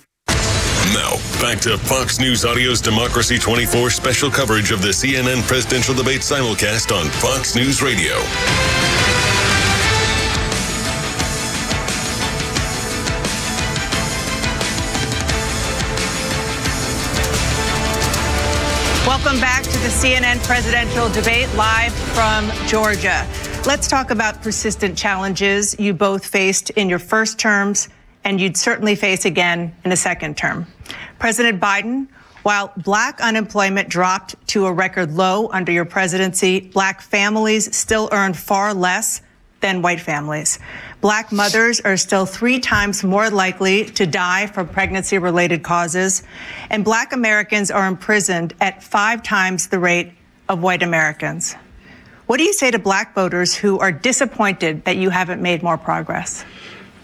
Now, back to Fox News Audio's Democracy 24 special coverage of the CNN presidential debate simulcast on Fox News Radio. Welcome back to the CNN presidential debate live from Georgia. Let's talk about persistent challenges you both faced in your first terms and you'd certainly face again in a second term. President Biden, while black unemployment dropped to a record low under your presidency, black families still earn far less than white families. Black mothers are still 3 times more likely to die from pregnancy-related causes, and black Americans are imprisoned at 5 times the rate of white Americans. What do you say to black voters who are disappointed that you haven't made more progress?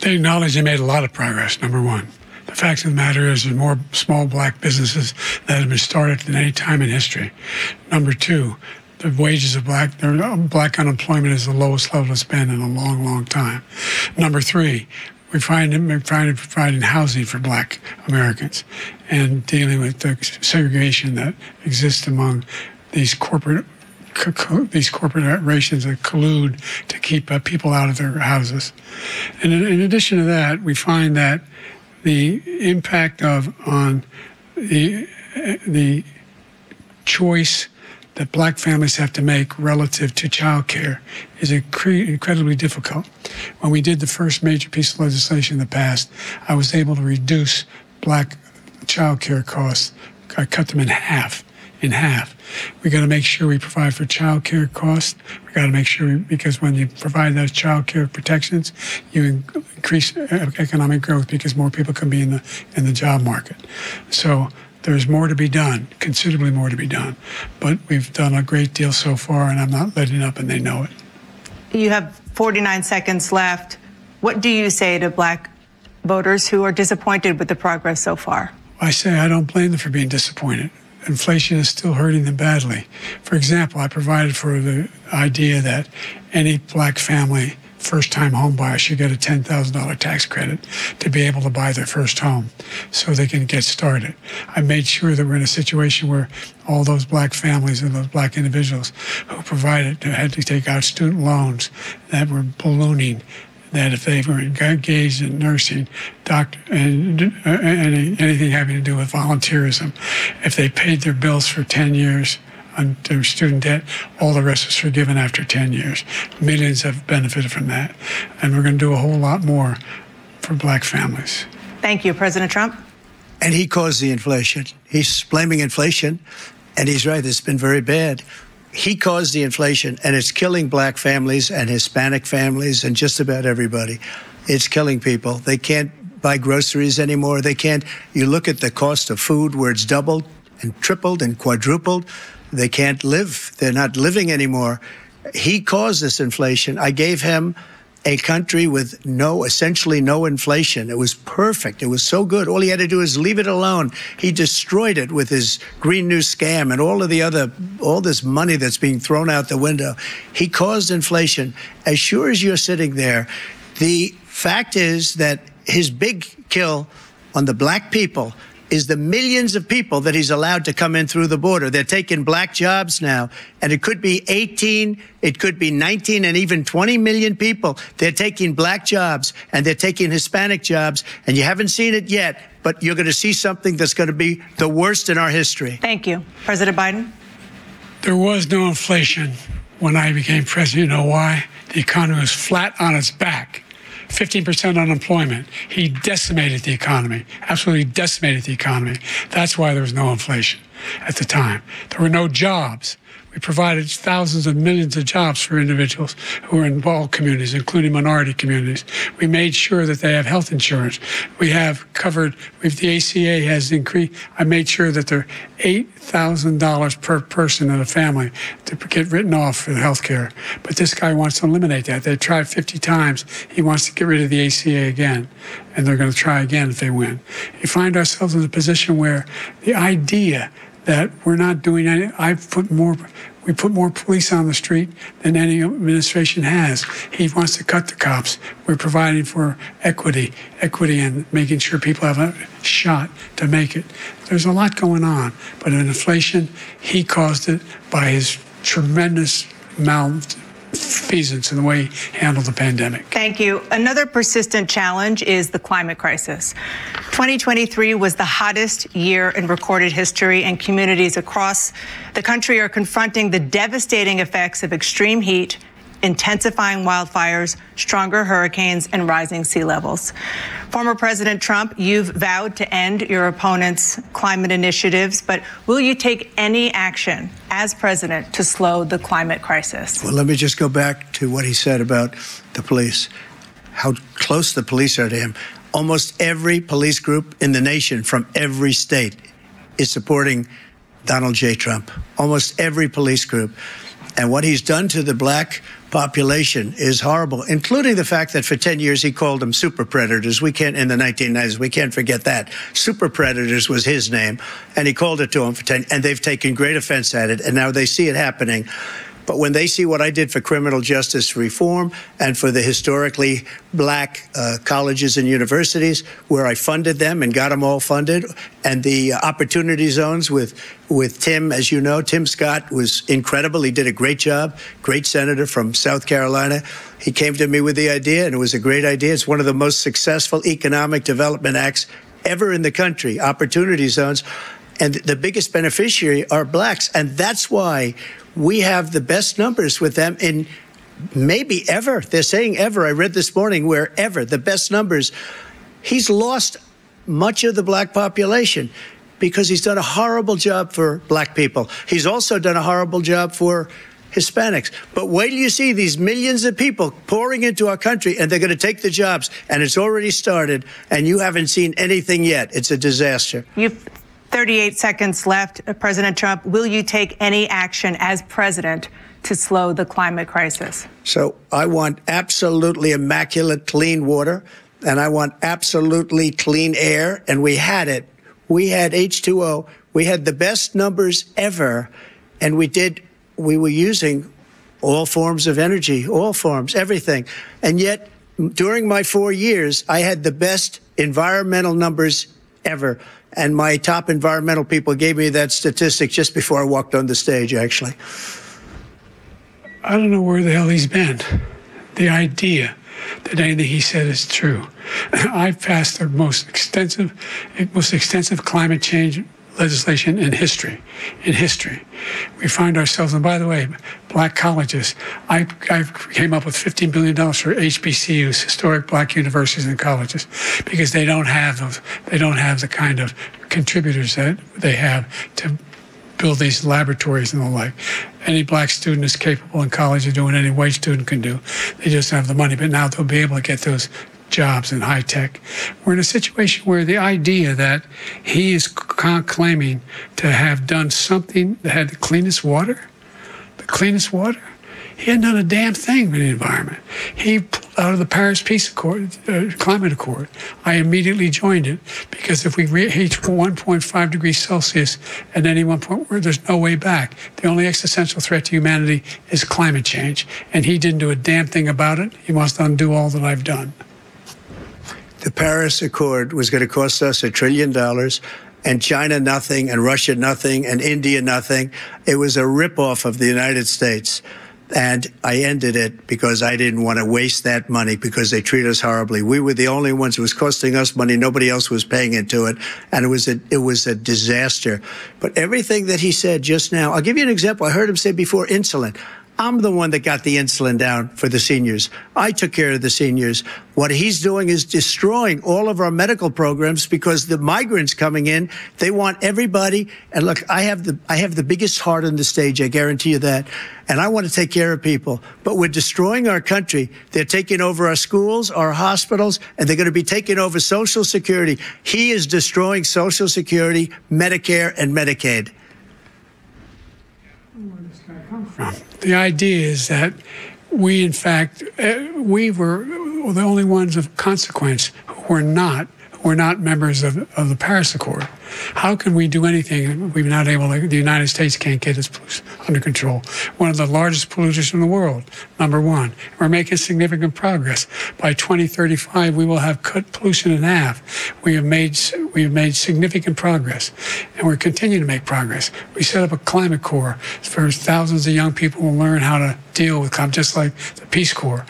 They acknowledge they made a lot of progress, number one. The fact of the matter is there's more small black businesses that have been started than any time in history. Number two, the wages of black unemployment is the lowest level it's been in a long, long time. Number three, we're providing housing for black Americans and dealing with the segregation that exists among these corporations that collude to keep people out of their houses. And in addition to that, we find that the impact on the choice that black families have to make relative to child care is incredibly difficult. When we did the first major piece of legislation in the past, I was able to reduce black child care costs. I cut them in half. We got to make sure we provide for child care costs. We got to make sure, because when you provide those child care protections, you increase economic growth because more people can be in the job market. So there's more to be done, considerably more to be done. But we've done a great deal so far, and I'm not letting up, and they know it. You have 49 seconds left. What do you say to black voters who are disappointed with the progress so far? I say I don't blame them for being disappointed. Inflation is still hurting them badly. For example, I provided for the idea that any black family first-time home buyer should get a $10,000 tax credit to be able to buy their first home so they can get started. I made sure that we're in a situation where all those black families and those black individuals who had to take out student loans that were ballooning, that if they were engaged in nursing, doctor, and anything having to do with volunteerism, if they paid their bills for 10 years on their student debt, all the rest was forgiven after 10 years. Millions have benefited from that. And we're going to do a whole lot more for black families. Thank you, President Trump. And he caused the inflation. He's blaming inflation, and he's right, it's been very bad. He caused the inflation, and it's killing black families and Hispanic families and just about everybody. It's killing people. They can't buy groceries anymore. They can't. You look at the cost of food where it's doubled and tripled and quadrupled. They can't live. They're not living anymore. He caused this inflation. I gave him a country with essentially no inflation. It was perfect. It was so good. All he had to do is leave it alone. He destroyed it with his Green New Scam and all this money that's being thrown out the window. He caused inflation. As sure as you're sitting there, the fact is that his big kill on the black people is the millions of people that he's allowed to come in through the border. They're taking black jobs now, and it could be 18, it could be 19, and even 20 million people. They're taking black jobs, and they're taking Hispanic jobs, and you haven't seen it yet, but you're going to see something that's going to be the worst in our history. Thank you. President Biden? There was no inflation when I became president. You know why? The economy was flat on its back. 15% unemployment. He decimated the economy, absolutely decimated the economy. That's why there was no inflation at the time. There were no jobs. We provided thousands of millions of jobs for individuals who are in all communities, including minority communities. We made sure that they have health insurance. We have covered, the ACA has increased. I made sure that they're $8,000 per person in a family to get written off for health care. But this guy wants to eliminate that. They tried 50 times. He wants to get rid of the ACA again, and they're going to try again if they win. We find ourselves in a position where the idea that we're not doing any. We put more police on the street than any administration has. He wants to cut the cops. We're providing for equity and making sure people have a shot to make it. There's a lot going on, but in inflation, he caused it by his tremendous malfeasance in the way he handled the pandemic. Thank you. Another persistent challenge is the climate crisis. 2023 was the hottest year in recorded history, and communities across the country are confronting the devastating effects of extreme heat, intensifying wildfires, stronger hurricanes, and rising sea levels. Former President Trump, you've vowed to end your opponent's climate initiatives, but will you take any action as president to slow the climate crisis? Well, let me just go back to what he said about the police, how close the police are to him. Almost every police group in the nation from every state is supporting Donald J. Trump. Almost every police group. And what he's done to the black population is horrible, including the fact that for 10 years he called them super predators. In the 1990s, we can't forget that. Super predators was his name, and he called it to them for 10, and they've taken great offense at it, and now they see it happening. But when they see what I did for criminal justice reform and for the historically black colleges and universities, where I funded them and got them all funded, and the opportunity zones with Tim, as you know, Tim Scott was incredible. He did a great job, great senator from South Carolina. He came to me with the idea, and it was a great idea. It's one of the most successful economic development acts ever in the country, opportunity zones. And the biggest beneficiary are blacks. And that's why we have the best numbers with them in maybe ever. They're saying ever. I read this morning where ever, the best numbers. He's lost much of the black population because he's done a horrible job for black people. He's also done a horrible job for Hispanics. But wait till you see these millions of people pouring into our country, and they're going to take the jobs. And it's already started, and you haven't seen anything yet. It's a disaster. 38 seconds left. President Trump, will you take any action as president to slow the climate crisis? So I want absolutely immaculate clean water, and I want absolutely clean air, and we had it. We had H2O. We had the best numbers ever, and we were using all forms of energy, all forms, everything. And yet, during my 4 years, I had the best environmental numbers ever. And my top environmental people gave me that statistic just before I walked on the stage, actually. I don't know where the hell he's been. The idea that anything he said is true. I've passed the most extensive climate change legislation in history. We find ourselves, and by the way, black colleges, I came up with $15 billion for HBCUs, historic black universities and colleges, because they don't have the kind of contributors that they have to build these laboratories and the like. Any black student is capable in college of doing any white student can do. They just don't have the money, but now they'll be able to get those jobs in high tech. We're in a situation where the idea that he is claiming to have done something that had the cleanest water, he hadn't done a damn thing with the environment. He pulled out of the Paris Peace Accord, Climate Accord. I immediately joined it because if we reach 1.5 degrees Celsius at any one point, there's no way back. The only existential threat to humanity is climate change, and he didn't do a damn thing about it. He wants to undo all that I've done. the Paris Accord was going to cost us $1 trillion, and China nothing, and Russia nothing, and India nothing. It was a ripoff of the United States. And I ended it because I didn't want to waste that money because they treat us horribly. We were the only ones. It was costing us money. Nobody else was paying into it. And it was a disaster. But everything that he said just now, I'll give you an example. I heard him say before insulin. I'm the one that got the insulin down for the seniors. I took care of the seniors. What he's doing is destroying all of our medical programs because the migrants coming in, they want everybody. And look, I have the biggest heart on the stage. I guarantee you that. And I want to take care of people. But we're destroying our country. They're taking over our schools, our hospitals, and they're going to be taking over Social Security. He is destroying Social Security, Medicare, and Medicaid. The idea is that we, in fact, we were the only ones of consequence who were not members of the Paris Accord. How can we do anything? We're not able to, the United States can't get its pollution under control. One of the largest polluters in the world, number one. We're making significant progress. By 2035, we will have cut pollution in half. We have made significant progress, and we're continuing to make progress. We set up a climate corps for thousands of young people who learn how to deal with climate, just like the Peace Corps.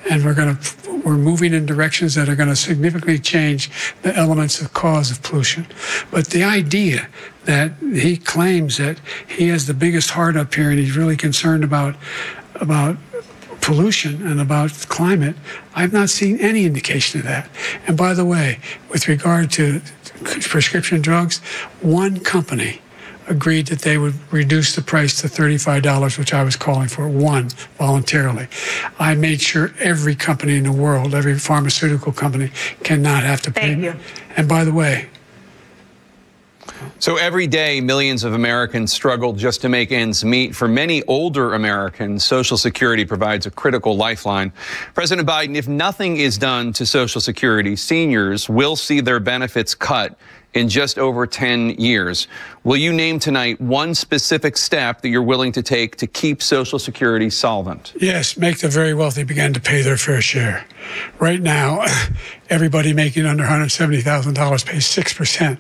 And we're moving in directions that are going to significantly change the elements of cause of pollution. But the idea that he claims that he has the biggest heart up here and he's really concerned about pollution and about climate, I've not seen any indication of that. And by the way, with regard to prescription drugs, one company agreed that they would reduce the price to $35, which I was calling for, one, voluntarily. I made sure every company in the world, every pharmaceutical company, cannot have to pay. Thank you. And by the way, so every day, millions of Americans struggle just to make ends meet. For many older Americans, Social Security provides a critical lifeline. President Biden, if nothing is done to Social Security, seniors will see their benefits cut in just over 10 years. Will you name tonight one specific step that you're willing to take to keep Social Security solvent? Yes, make the very wealthy begin to pay their fair share. Right now, everybody making under $170,000 pays 6%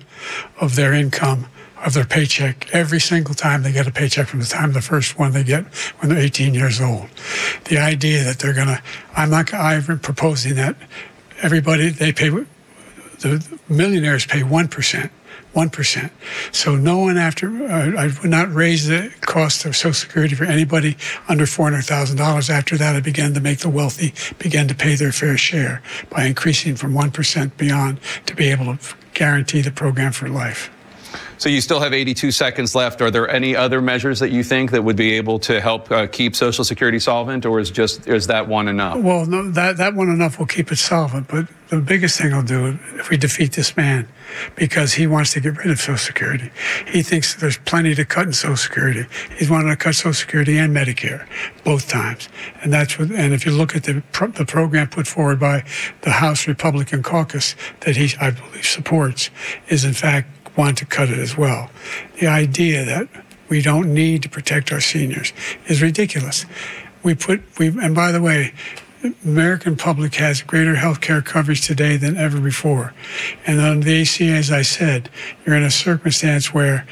of their income, of their paycheck, every single time they get a paycheck from the time the first one they get when they're 18 years old. The idea that they're going to, I'm proposing that everybody, they pay, the millionaires pay 1%. 1%. So no one I would not raise the cost of Social Security for anybody under $400,000. After that, I began to make the wealthy begin to pay their fair share by increasing from 1% beyond to be able to guarantee the program for life. So you still have 82 seconds left. Are there any other measures that you think that would be able to help keep Social Security solvent, or is that one enough? Well, no, that one enough will keep it solvent. But the biggest thing I'll do if we defeat this man, because he wants to get rid of Social Security. He thinks there's plenty to cut in Social Security. He's wanted to cut Social Security and Medicare both times, and and if you look at the program put forward by the House Republican caucus that I believe supports, is in fact want to cut it as well. The idea that we don't need to protect our seniors is ridiculous. And by the way, the American public has greater health care coverage today than ever before. And on the ACA, as I said, you're in a circumstance where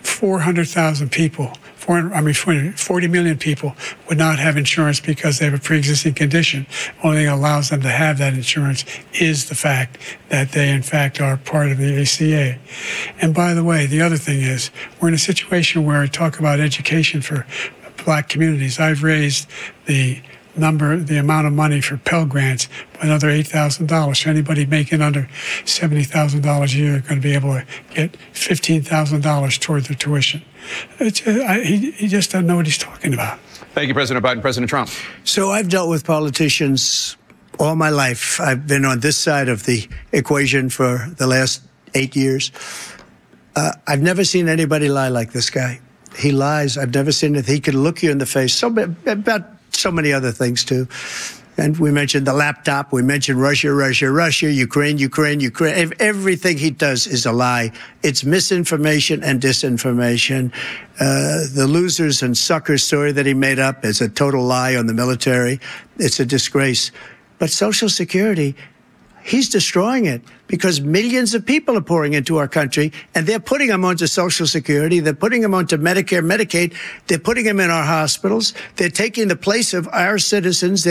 400,000 people, 40 million people would not have insurance because they have a pre-existing condition. Only thing that allows them to have that insurance is the fact that they, in fact, are part of the ACA. And by the way, the other thing is, we're in a situation where I talk about education for black communities. I've raised the amount of money for Pell Grants by another $8,000. So anybody making under $70,000 a year are going to be able to get $15,000 toward their tuition. He just doesn't know what he's talking about. Thank you, President Biden. President Trump. So I've dealt with politicians all my life. I've been on this side of the equation for the last 8 years. I've never seen anybody lie like this guy. He lies. I've never seen it. He can look you in the face about so many other things, too. And we mentioned the laptop. We mentioned Russia, Ukraine. Everything he does is a lie. It's misinformation and disinformation. The losers and suckers story that he made up is a total lie on the military. It's a disgrace. But Social Security He's destroying it because millions of people are pouring into our country, and they're putting them onto Social Security. They're putting them onto Medicare, Medicaid. They're putting them in our hospitals. They're taking the place of our citizens.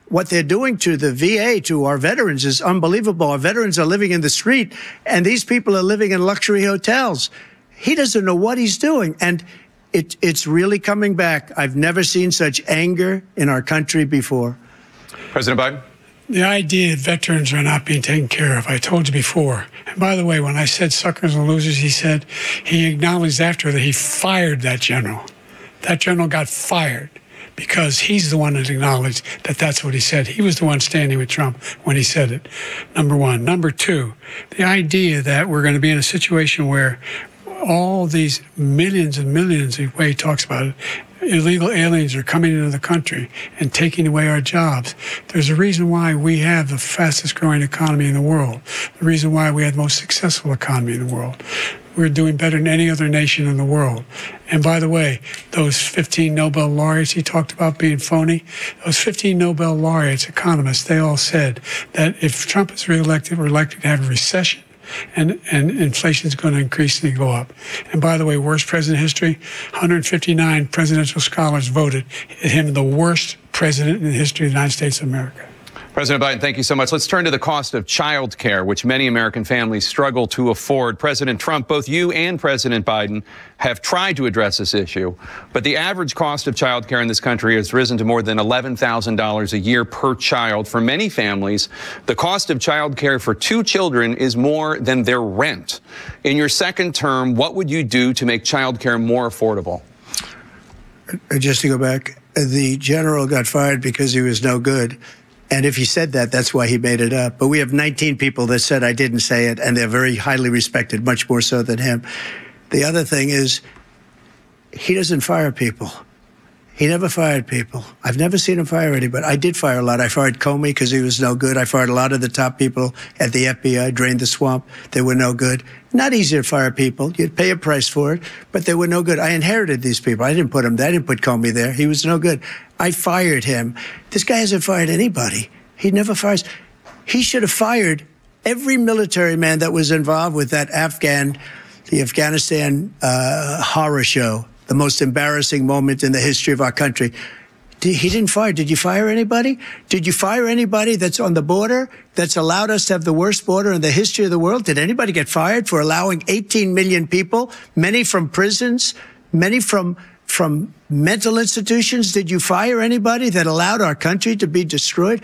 What they're doing to the VA, to our veterans, is unbelievable. Our veterans are living in the street, and these people are living in luxury hotels. He doesn't know what he's doing, and it's really coming back. I've never seen such anger in our country before. President Biden? The idea that veterans are not being taken care of, I told you before. And by the way, when I said suckers and losers, he acknowledged after that he fired that general. That general got fired because he's the one that acknowledged that that's what he said. He was the one standing with Trump when he said it, number one. Number two, the idea that we're going to be in a situation where all these millions and millions, the way he talks about it, illegal aliens are coming into the country and taking away our jobs. There's a reason why we have the fastest growing economy in the world. The reason why we have the most successful economy in the world. We're doing better than any other nation in the world. And by the way, those 15 Nobel laureates he talked about being phony, those 15 Nobel laureates, economists, they all said that if Trump is reelected, we're likely to have a recession. And inflation is going to increasingly go up. And by the way, worst president in history, 159 presidential scholars voted him the worst president in the history of the United States of America. President Biden, thank you so much. Let's turn to the cost of child care, which many American families struggle to afford. President Trump, both you and President Biden have tried to address this issue, but the average cost of child care in this country has risen to more than $11,000 a year per child. For many families, the cost of child care for 2 children is more than their rent. In your second term, what would you do to make child care more affordable? Just to go back, the general got fired because he was no good. And if he said that, that's why he made it up. But we have 19 people that said I didn't say it, and they're very highly respected, much more so than him. The other thing is, he doesn't fire people. He never fired people. I've never seen him fire anybody. I did fire a lot. I fired Comey because he was no good. I fired a lot of the top people at the FBI, drained the swamp. They were no good. Not easy to fire people. You'd pay a price for it, but they were no good. I inherited these people. I didn't put him there. I didn't put Comey there. He was no good. I fired him. This guy hasn't fired anybody. He never fires. He should have fired every military man that was involved with that the Afghanistan horror show. The most embarrassing moment in the history of our country. He didn't fire. Did you fire anybody? Did you fire anybody that's on the border that's allowed us to have the worst border in the history of the world? Did anybody get fired for allowing 18 million people, many from prisons, many from mental institutions? Did you fire anybody that allowed our country to be destroyed?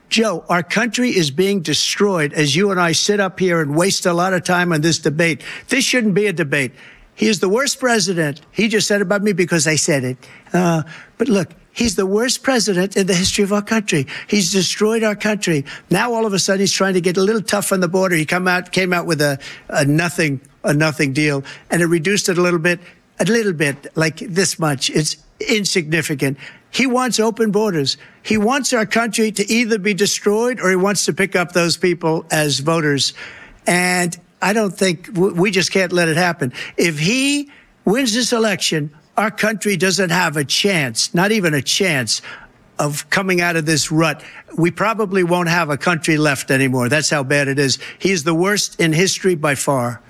Joe, our country is being destroyed as you and I sit up here and waste a lot of time on this debate. This shouldn't be a debate. He is the worst president. He just said about me because I said it. But look, he's the worst president in the history of our country. He's destroyed our country. Now, all of a sudden, he's trying to get a little tough on the border. He came out with a nothing deal, and it reduced it a little bit, like this much. It's insignificant. He wants open borders. He wants our country to either be destroyed or he wants to pick up those people as voters. And I don't think we just can't let it happen. If he wins this election, our country doesn't have a chance, not even a chance, of coming out of this rut. We probably won't have a country left anymore. That's how bad it is. He's the worst in history by far.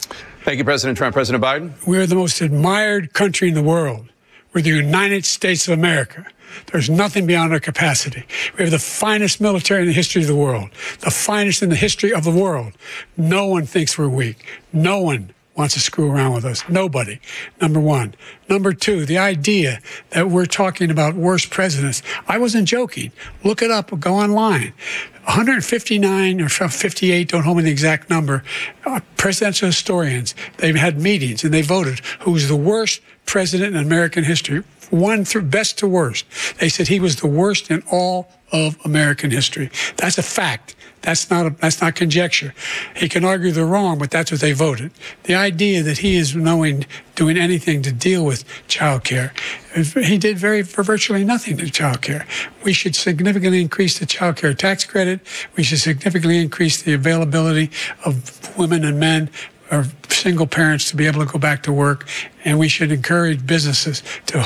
Thank you, President Trump. President Biden? We're the most admired country in the world. We're the United States of America. There's nothing beyond our capacity. We have the finest military in the history of the world, the finest in the history of the world. No one thinks we're weak. No one wants to screw around with us. Nobody. Number one. Number two, the idea that we're talking about worst presidents. I wasn't joking. Look it up or go online. 159 or 58, don't hold me the exact number, presidential historians, they've had meetings and they voted who's the worst president in American history, one through best to worst. They said he was the worst in all of American history. That's a fact. That's not conjecture. He can argue they're wrong, but that's what they voted. The idea that he is doing anything to deal with child care, he did virtually nothing to child care. We should significantly increase the child care tax credit. We should significantly increase the availability of women and men single parents to be able to go back to work, and we should encourage businesses to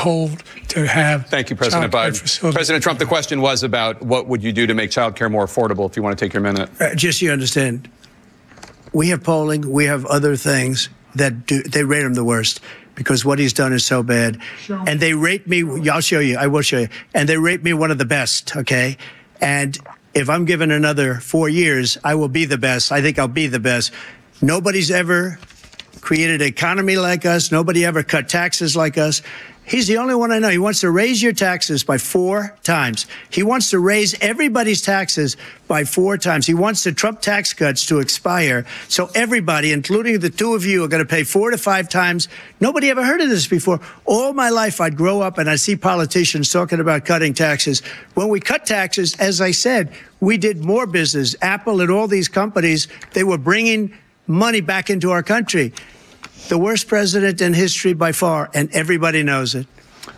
have. Thank you, President Biden. President Trump, the question was about what would you do to make child care more affordable, if you want to take your minute. Just so you understand, we have polling, we have other things that they rate him the worst because what he's done is so bad. And they rate me, I'll show you, I will show you, and they rate me one of the best, okay? And if I'm given another 4 years, I will be the best. I think I'll be the best. Nobody's ever created an economy like us. Nobody ever cut taxes like us. He's the only one I know. He wants to raise your taxes by 4 times. He wants to raise everybody's taxes by 4 times. He wants the Trump tax cuts to expire. So everybody, including the two of you, are going to pay 4 to 5 times. Nobody ever heard of this before. All my life, I'd grow up and I'd see politicians talking about cutting taxes. When we cut taxes, as I said, we did more business. Apple and all these companies, they were bringing money back into our country. The worst president in history by far, and everybody knows it.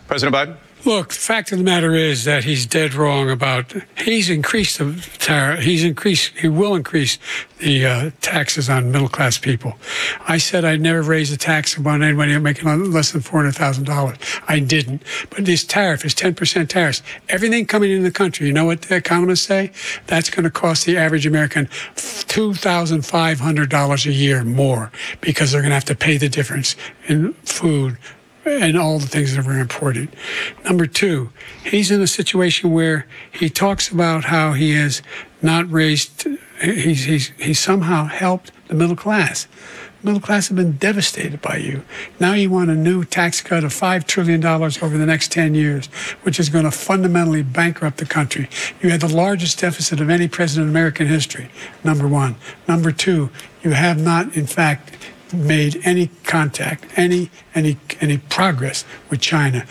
President Biden? Look, the fact of the matter is that he's dead wrong about, he's increased the tariff, he will increase the taxes on middle-class people. I said I'd never raise a tax on anybody making less than $400,000. I didn't. But this tariff is 10% tariffs. Everything coming into the country, you know what the economists say? That's going to cost the average American $2,500 a year more because they're going to have to pay the difference in food and all the things that were imported. Number two, he's in a situation where he talks about how he has not raised, he's somehow helped the middle class. The middle class have been devastated by you. Now you want a new tax cut of $5 trillion over the next 10 years, which is going to fundamentally bankrupt the country. You had the largest deficit of any president in American history, number one. Number two, you have not, in fact, made any contact, any progress with China.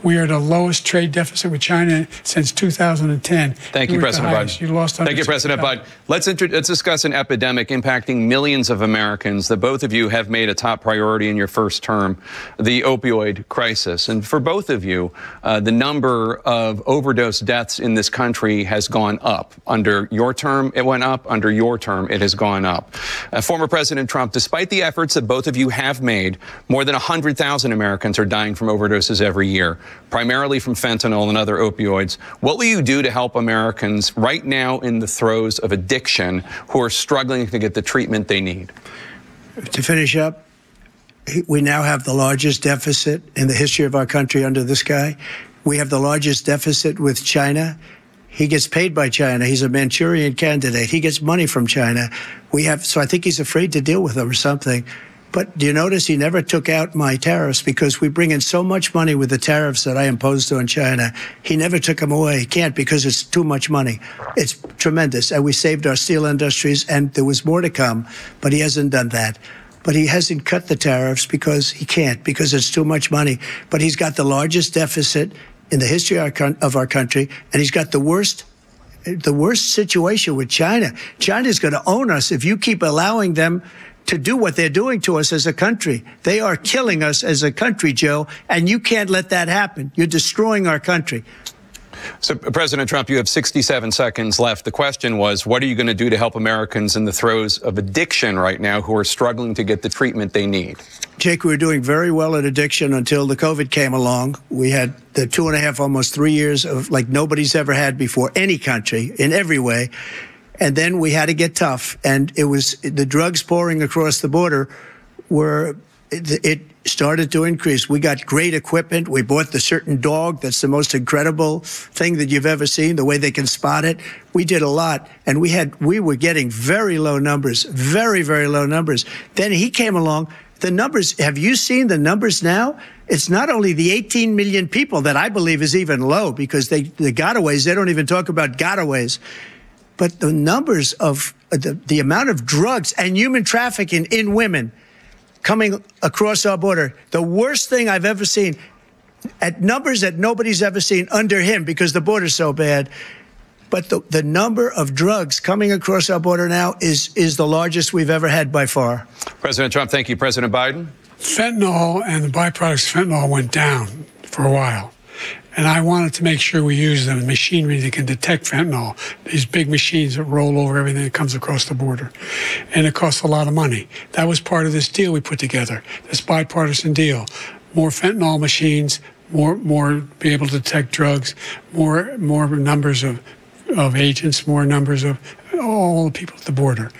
We are the lowest trade deficit with China since 2010. Thank you, President Biden. You lost. Thank you, President Biden. Let's discuss an epidemic impacting millions of Americans that both of you have made a top priority in your first term, the opioid crisis. And for both of you, the number of overdose deaths in this country has gone up. Under your term, it went up. Under your term, it has gone up. Former President Trump, despite the efforts that both of you have made, more than 100,000 Americans are dying from overdoses every year, primarily from fentanyl and other opioids. What will you do to help Americans right now in the throes of addiction who are struggling to get the treatment they need? To finish up, we now have the largest deficit in the history of our country under this guy. We have the largest deficit with China. He gets paid by China. He's a Manchurian candidate. He gets money from China. So I think he's afraid to deal with them or something. But do you notice he never took out my tariffs because we bring in so much money with the tariffs that I imposed on China. He never took them away. He can't because it's too much money. It's tremendous. And we saved our steel industries, and there was more to come, but he hasn't done that. But he hasn't cut the tariffs because he can't, because it's too much money. But he's got the largest deficit in the history of our country, and he's got the worst situation with China. China's going to own us if you keep allowing them to do what they're doing to us as a country. They are killing us as a country, Joe, and you can't let that happen. You're destroying our country. So, President Trump, you have 67 seconds left. The question was, what are you going to do to help Americans in the throes of addiction right now who are struggling to get the treatment they need? Jake, we were doing very well at addiction until the COVID came along. We had the 2.5, almost 3 years of like nobody's ever had before, any country, in every way. And then we had to get tough, and it was the drugs pouring across the border it started to increase. We got great equipment. We bought the certain dog that's the most incredible thing that you've ever seen, the way they can spot it. We did a lot, and we were getting very low numbers, very, very low numbers. Then he came along. The numbers, have you seen the numbers now? It's not only the 18 million people that I believe is even low because the gotaways, they don't even talk about gotaways. But the numbers of the amount of drugs and human trafficking in women coming across our border, the worst thing I've ever seen, at numbers that nobody's ever seen under him because the border's so bad. But the number of drugs coming across our border now is the largest we've ever had by far. President Trump, thank you. President Biden? Fentanyl and the byproducts of fentanyl went down for a while. And I wanted to make sure we use the machinery that can detect fentanyl, these big machines that roll over everything that comes across the border. And it costs a lot of money. That was part of this deal we put together, this bipartisan deal. More fentanyl machines, more be able to detect drugs, more numbers of agents, more numbers of all the people at the border.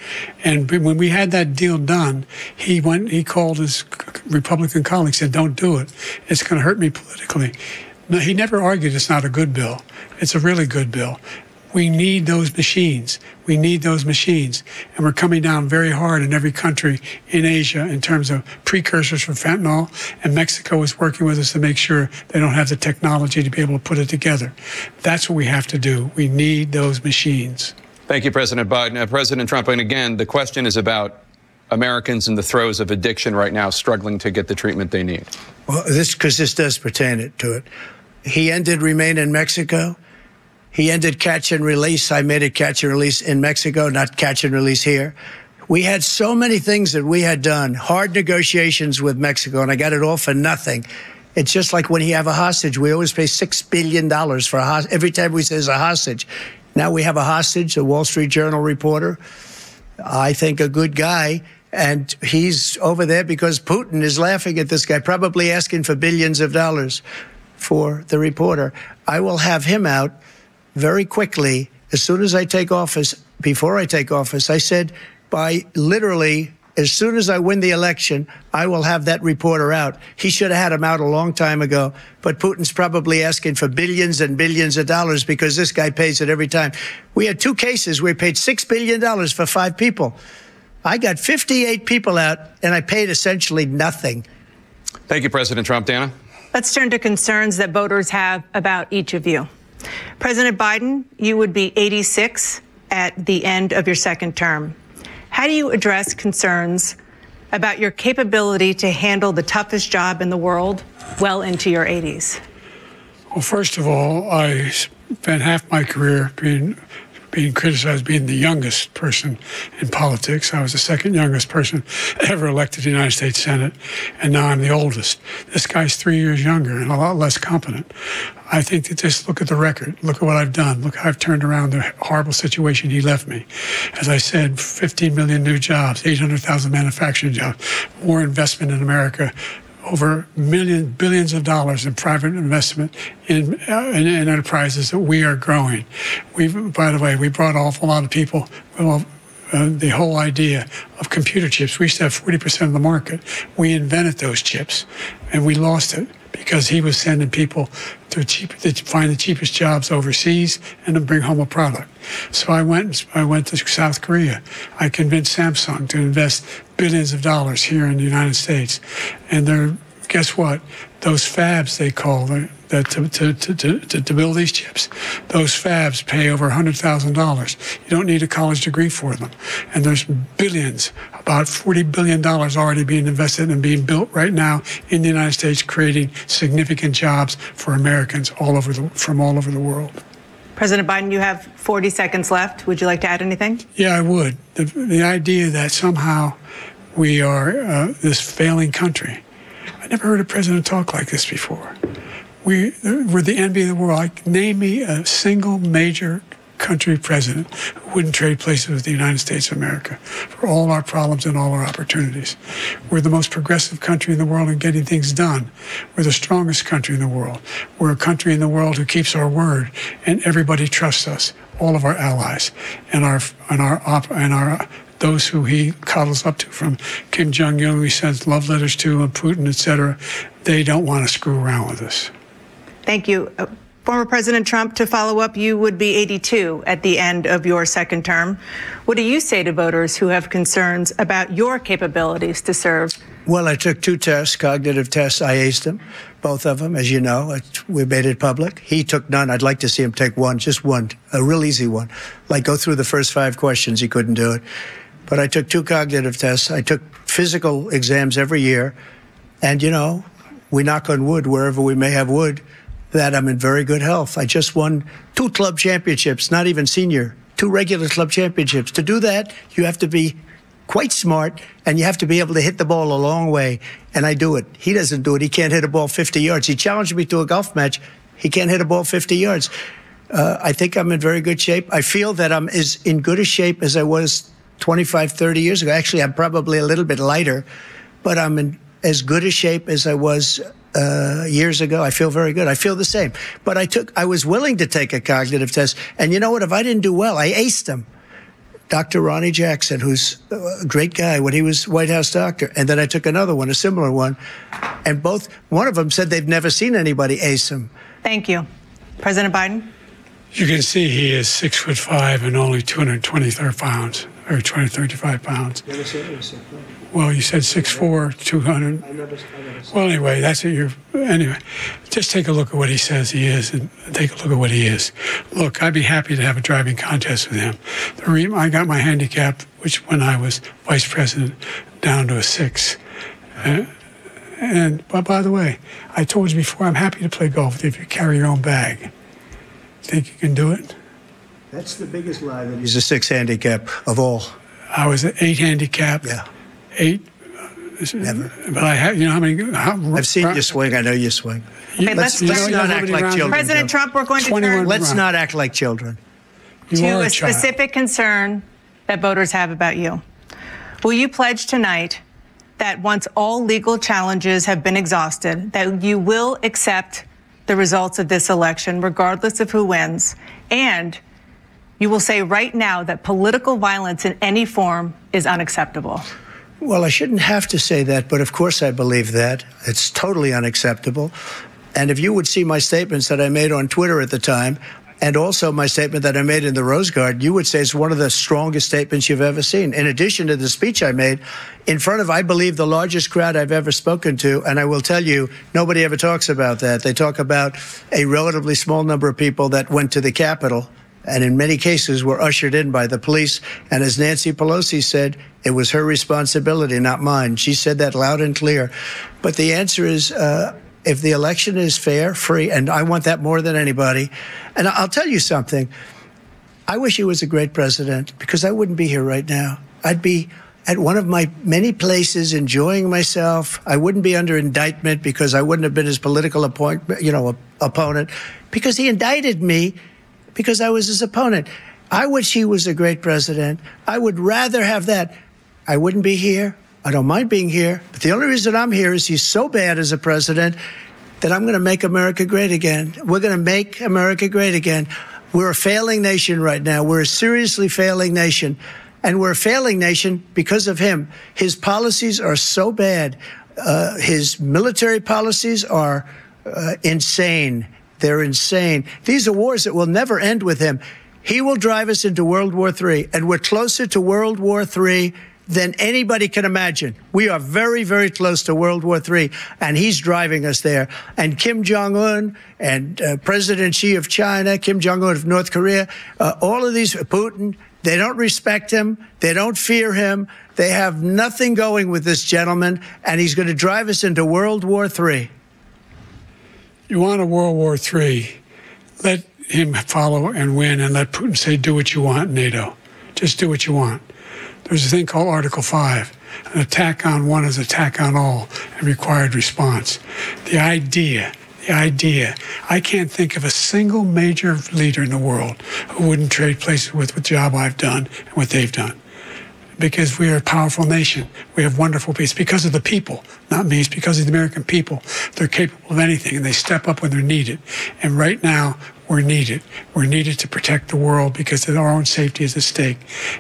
And when we had that deal done, he called his Republican colleagues, said, don't do it. It's going to hurt me politically. No, he never argued it's not a good bill. It's a really good bill. We need those machines. We need those machines. And we're coming down very hard in every country in Asia in terms of precursors for fentanyl. And Mexico is working with us to make sure they don't have the technology to be able to put it together. That's what we have to do. We need those machines. Thank you, President Biden. President Trump, and again, the question is about Americans in the throes of addiction right now, struggling to get the treatment they need. Well, this does pertain to it. He ended Remain in Mexico. He ended catch and release. I made it catch and release in Mexico, not catch and release here. We had so many things that we had done, hard negotiations with Mexico, and I got it all for nothing. It's just like when you have a hostage. We always pay $6 billion for a hostage. Every time we say there's a hostage. Now we have a hostage, a Wall Street Journal reporter, I think a good guy, and he's over there because Putin is laughing at this guy, probably asking for billions of dollars for the reporter. I will have him out very quickly, as soon as I take office. Before I take office, I said, by literally, as soon as I win the election, I will have that reporter out. He should have had him out a long time ago, but Putin's probably asking for billions and billions of dollars because this guy pays it every time. We had 2 cases where we paid $6 billion for 5 people. I got 58 people out, and I paid essentially nothing. Thank you, President Trump. Dana? Let's turn to concerns that voters have about each of you. President Biden, you would be 86 at the end of your second term. How do you address concerns about your capability to handle the toughest job in the world well into your 80s? Well, first of all, I spent half my career being criticized being the youngest person in politics. I was the second youngest person ever elected to the United States Senate, and now I'm the oldest. This guy's 3 years younger and a lot less competent. I think that just look at the record. Look at what I've done. Look how I've turned around the horrible situation he left me. As I said, 15 million new jobs, 800,000 manufacturing jobs, more investment in America, over billions of dollars in private investment in enterprises that we are growing. By the way, we brought an awful lot of people. Well, the whole idea of computer chips. We used to have 40% of the market. We invented those chips, and we lost it because he was sending people to find the cheapest jobs overseas and then bring home a product. So I went to South Korea. I convinced Samsung to invest billions of dollars here in the United States. And guess what? Those fabs, they call to build these chips, those fabs pay over $100,000. You don't need a college degree for them. And there's billions, about $40 billion already being invested and being built right now in the United States, creating significant jobs for Americans from all over the world. President Biden, you have 40 seconds left. Would you like to add anything? Yeah, I would. The idea that somehow we are this failing country. I never heard a president talk like this before. We're the envy of the world. Name me a single major country president who wouldn't trade places with the United States of America for all our problems and all our opportunities. We're the most progressive country in the world in getting things done. We're the strongest country in the world. We're a country in the world who keeps our word, and everybody trusts us, all of our allies, and those who he coddles up to, from Kim Jong-un, who he sends love letters to, and Putin, etc. They don't want to screw around with us. Thank you. Former President Trump, to follow up, you would be 82 at the end of your second term. What do you say to voters who have concerns about your capabilities to serve? Well, I took 2 tests, cognitive tests. I aced them, both of them, as you know. We made it public. He took none. I'd like to see him take one, just one, a real easy one. Like go through the first 5 questions. He couldn't do it. But I took 2 cognitive tests. I took physical exams every year. And, you know, we knock on wood wherever we may have wood, that I'm in very good health. I just won 2 club championships, not even senior, 2 regular club championships. To do that, you have to be quite smart, and you have to be able to hit the ball a long way, and I do it. He doesn't do it. He can't hit a ball 50 yards. He challenged me to a golf match. He can't hit a ball 50 yards. I think I'm in very good shape. I feel that I'm as in good a shape as I was 25, 30 years ago. Actually, I'm probably a little bit lighter, but I'm in as good a shape as I was years ago. I feel very good. I feel the same. But I was willing to take a cognitive test. And you know what? If I didn't do well, I aced him. Dr. Ronnie Jackson, who's a great guy when he was White House doctor. And then I took another one, a similar one. And one of them said they've never seen anybody ace him. Thank you. President Biden? You can see he is 6'5" and only 223 pounds, or 235 pounds. Well, you said 6'4", 200. Well, anyway, that's what anyway, just take a look at what he says he is and take a look at what he is. Look, I'd be happy to have a driving contest with him. I got my handicap, which when I was vice president, down to a 6. But by the way, I told you before, I'm happy to play golf if you carry your own bag. Think you can do it? That's the biggest lie that he's a 6 handicap of all. I was an 8 handicap. Yeah. 8. Never. But I have, you know how many? I've seen you swing. I know you swing. Okay, let's not act like children. President Trump, we're going to turn. Let's not act like children. To a specific concern that voters have about you. Will you pledge tonight that once all legal challenges have been exhausted, that you will accept the results of this election, regardless of who wins, and you will say right now that political violence in any form is unacceptable? Well, I shouldn't have to say that, but of course I believe that. It's totally unacceptable. And if you would see my statements that I made on Twitter at the time, and also my statement that I made in the Rose Garden, you would say it's one of the strongest statements you've ever seen. In addition to the speech I made in front of, I believe, the largest crowd I've ever spoken to. And I will tell you, nobody ever talks about that. They talk about a relatively small number of people that went to the Capitol and in many cases were ushered in by the police. And as Nancy Pelosi said, it was her responsibility, not mine. She said that loud and clear. But the answer is, if the election is fair, free, and I want that more than anybody. And I'll tell you something. I wish he was a great president because I wouldn't be here right now. I'd be at one of my many places enjoying myself. I wouldn't be under indictment because I wouldn't have been his political opponent because he indicted me because I was his opponent. I wish he was a great president. I would rather have that. I wouldn't be here. I don't mind being here. But the only reason I'm here is he's so bad as a president that I'm going to make America great again. We're going to make America great again. We're a failing nation right now. We're a seriously failing nation. And we're a failing nation because of him. His policies are so bad. His military policies are insane. They're insane. These are wars that will never end with him. He will drive us into World War III, and we're closer to World War III than anybody can imagine. We are very, very close to World War III, and he's driving us there. And Kim Jong-un and President Xi of China, Kim Jong-un of North Korea, all of these, Putin, they don't respect him. They don't fear him. They have nothing going with this gentleman, and he's going to drive us into World War III. You want a World War III, let him follow and win, and let Putin say, do what you want, NATO. Just do what you want. There's a thing called Article 5. An attack on one is attack on all, and required response. The idea, I can't think of a single major leader in the world who wouldn't trade places with the job I've done and what they've done. Because we are a powerful nation. We have wonderful peace. Because of the people, not me. It's because of the American people. They're capable of anything, and they step up when they're needed. And right now, we're needed. We're needed to protect the world because our own safety is at stake.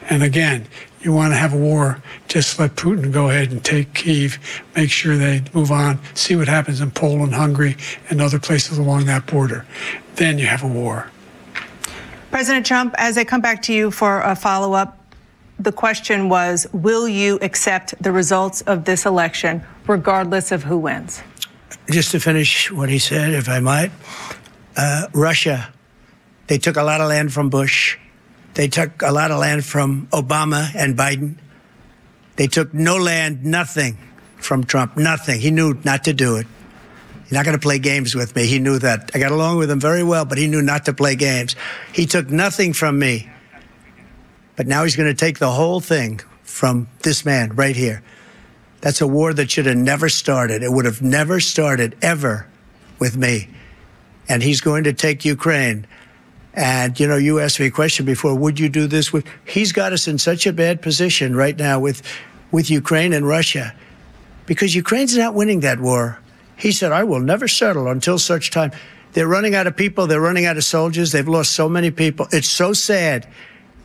And again, you want to have a war, just let Putin go ahead and take Kyiv, make sure they move on, see what happens in Poland, Hungary, and other places along that border. Then you have a war. President Trump, as I come back to you for a follow-up, the question was, will you accept the results of this election, regardless of who wins? Just to finish what he said, if I might, Russia, they took a lot of land from Bush. They took a lot of land from Obama and Biden. They took no land, nothing from Trump, nothing. He knew not to do it. He's not going to play games with me. He knew that. I got along with him very well, but he knew not to play games. He took nothing from me. But now he's going to take the whole thing from this man right here. That's a war that should have never started. It would have never started ever with me. and he's going to take Ukraine. And, you know, you asked me a question before, would you do this? He's got us in such a bad position right now with Ukraine and Russia, because Ukraine's not winning that war. He said, I will never settle until such time. They're running out of people. They're running out of soldiers. They've lost so many people. It's so sad.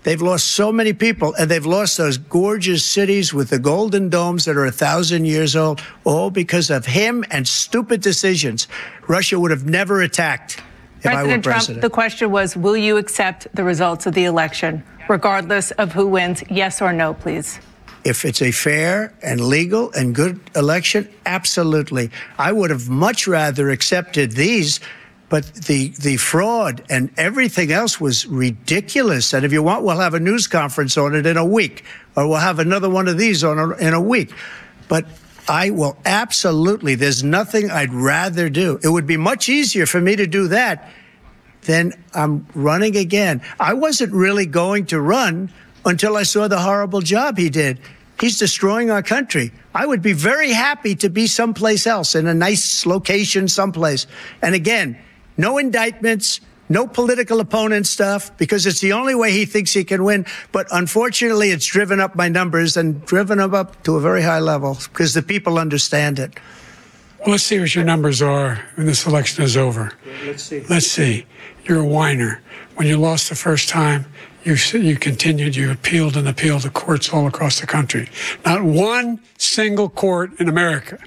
They've lost so many people, and they've lost those gorgeous cities with the golden domes that are 1,000 years old, all because of him and stupid decisions. Russia would have never attacked if I were President Trump, president. the question was, will you accept the results of the election, regardless of who wins? Yes or no, please. If it's a fair and legal and good election, absolutely. I would have much rather accepted these, but the fraud and everything else was ridiculous. And if you want, we'll have a news conference on it in a week, or we'll have another one of these in a week. But I will absolutely, there's nothing I'd rather do. It would be much easier for me to do that than I'm running again. I wasn't really going to run until I saw the horrible job he did. He's destroying our country. I would be very happy to be someplace else, in a nice location someplace. And again, no indictments, no political opponent stuff, because it's the only way he thinks he can win. But unfortunately, it's driven up my numbers and driven them up to a very high level because the people understand it. Well, let's see what your numbers are when this election is over. Let's see. Let's see. You're a whiner. When you lost the first time, you continued, you appealed and appealed to courts all across the country. Not one single court in America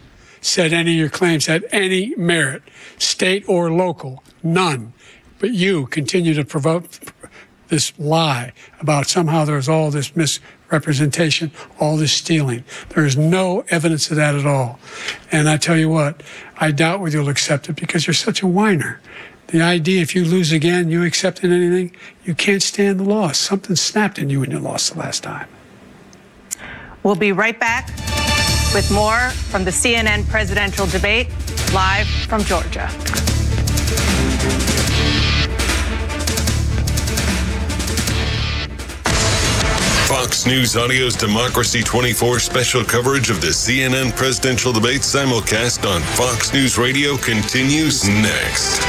said any of your claims had any merit, state or local, none. But you continue to provoke this lie about somehow there's all this misrepresentation, all this stealing. There is no evidence of that at all. And I tell you what, I doubt whether you'll accept it because you're such a whiner. The idea, if you lose again, you accepting anything, you can't stand the loss. Something snapped in you when you lost the last time. We'll be right back with more from the CNN presidential debate, live from Georgia. Fox News Audio's Democracy 24 special coverage of the CNN presidential debate simulcast on Fox News Radio continues next.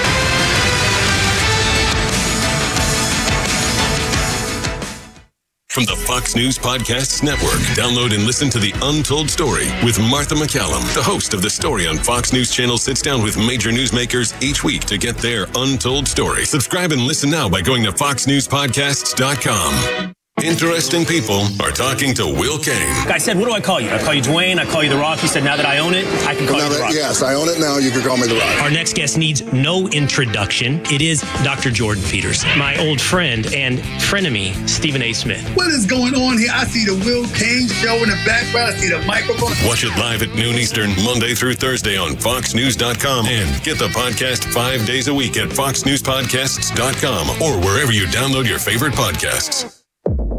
From the Fox News Podcasts Network, download and listen to The Untold Story with Martha McCallum. The host of The Story on Fox News Channel sits down with major newsmakers each week to get their untold story. Subscribe and listen now by going to foxnewspodcasts.com. Interesting people are talking to Will Cain. I said, what do I call you? I call you Dwayne. I call you The Rock. He said, now that I own it, I can call you The Rock. Yes, I own it now. You can call me The Rock. Our next guest needs no introduction. It is Dr. Jordan Peters, my old friend and frenemy, Stephen A. Smith. What is going on here? I see the Will Cain show in the background. I see the microphone. Watch it live at noon Eastern, Monday through Thursday on foxnews.com. And get the podcast 5 days a week at foxnewspodcasts.com or wherever you download your favorite podcasts.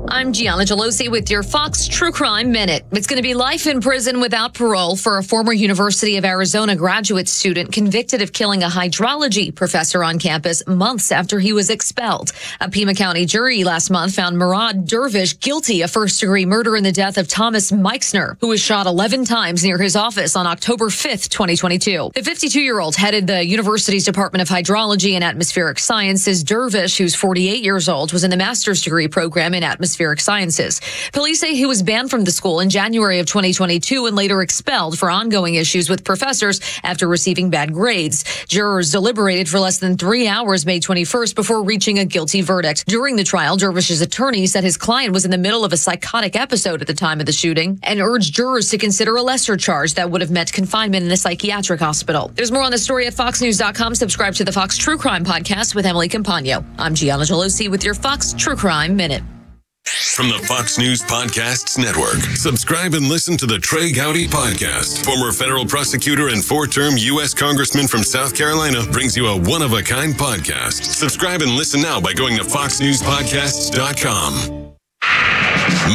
I'm Gianna Gelosi with your Fox True Crime Minute. It's going to be life in prison without parole for a former University of Arizona graduate student convicted of killing a hydrology professor on campus months after he was expelled. A Pima County jury last month found Murad Dervish guilty of first-degree murder in the death of Thomas Meixner, who was shot 11 times near his office on October 5th, 2022. The 52-year-old headed the university's Department of Hydrology and Atmospheric Sciences. Dervish, who's 48 years old, was in the master's degree program in Atmospheric Sciences. Police say he was banned from the school in January of 2022 and later expelled for ongoing issues with professors after receiving bad grades. Jurors deliberated for less than 3 hours May 21st before reaching a guilty verdict. During the trial, Dervish's attorney said his client was in the middle of a psychotic episode at the time of the shooting and urged jurors to consider a lesser charge that would have meant confinement in a psychiatric hospital. There's more on the story at foxnews.com. Subscribe to the Fox True Crime Podcast with Emily Campagno. I'm Gianna Gelosi with your Fox True Crime Minute. From the Fox News Podcasts Network, subscribe and listen to the Trey Gowdy Podcast. Former federal prosecutor and 4-term U.S. Congressman from South Carolina brings you a one-of-a-kind podcast. Subscribe and listen now by going to foxnewspodcasts.com.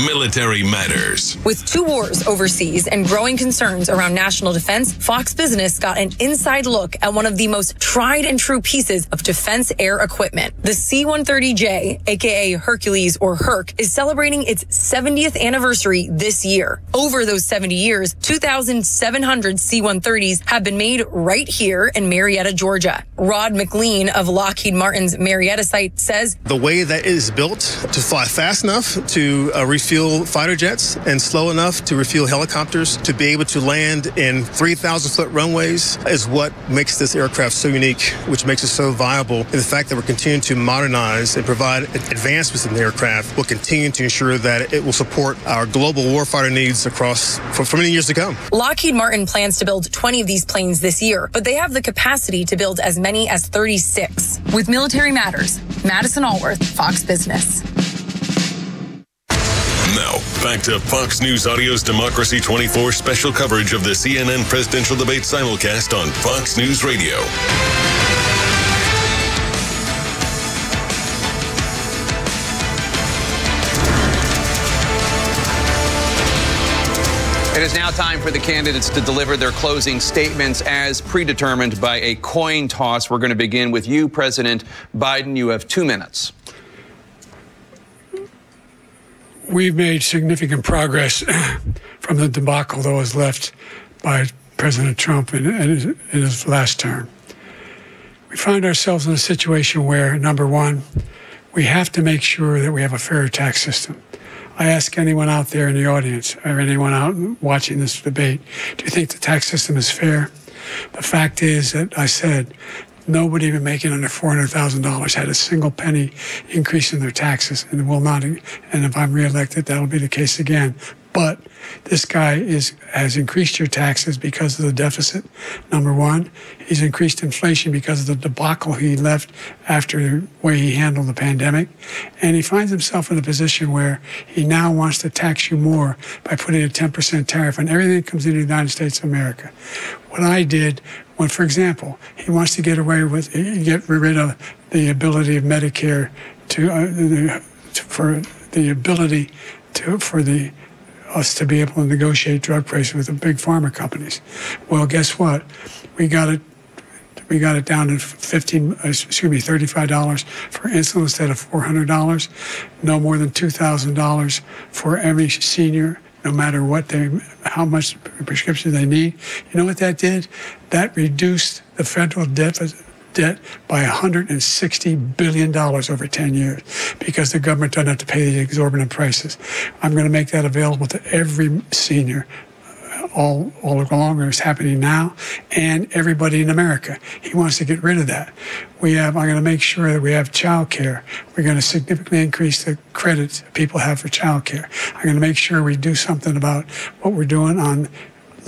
Military Matters. With 2 wars overseas and growing concerns around national defense, Fox Business got an inside look at one of the most tried and true pieces of defense air equipment. The C-130J, aka Hercules or Herc, is celebrating its 70th anniversary this year. Over those 70 years, 2,700 C-130s have been made right here in Marietta, Georgia. Rod McLean of Lockheed Martin's Marietta site says, the way that it is built to fly fast enough to refuel fighter jets and slow enough to refuel helicopters, to be able to land in 3,000-foot runways is what makes this aircraft so unique, which makes it so viable. And the fact that we're continuing to modernize and provide advancements in the aircraft will continue to ensure that it will support our global warfighter needs across for many years to come. Lockheed Martin plans to build 20 of these planes this year, but they have the capacity to build as many as 36. With Military Matters, Madison Allworth, Fox Business. Now, back to Fox News Audio's Democracy 24 special coverage of the CNN presidential debate simulcast on Fox News Radio. It is now time for the candidates to deliver their closing statements as predetermined by a coin toss. We're going to begin with you, President Biden. You have 2 minutes. We've made significant progress from the debacle that was left by President Trump in his last term. We find ourselves in a situation where, number one, we have to make sure that we have a fair tax system. I ask anyone out there in the audience or anyone out watching this debate, do you think the tax system is fair? The fact is that I said nobody even making under $400,000 had a single penny increase in their taxes and will not. And if I'm reelected, that'll be the case again. But this guy has increased your taxes because of the deficit, number one. He's increased inflation because of the debacle he left after the way he handled the pandemic. And he finds himself in a position where he now wants to tax you more by putting a 10% tariff on everything that comes into the United States of America. What I did, when, for example, he wants to get rid of the ability of Medicare for us to be able to negotiate drug prices with the big pharma companies. Well, guess what? We got it down to $35 for insulin instead of $400. No more than $2,000 for every senior, no matter how much prescription they need. You know what that did? That reduced the federal debt by $160 billion over 10 years because the government doesn't have to pay the exorbitant prices. I'm going to make that available to every senior all along. It's happening now, and everybody in America. He wants to get rid of that. I'm going to make sure that we have child care. We're going to significantly increase the credits people have for child care. I'm going to make sure we do something about what we're doing on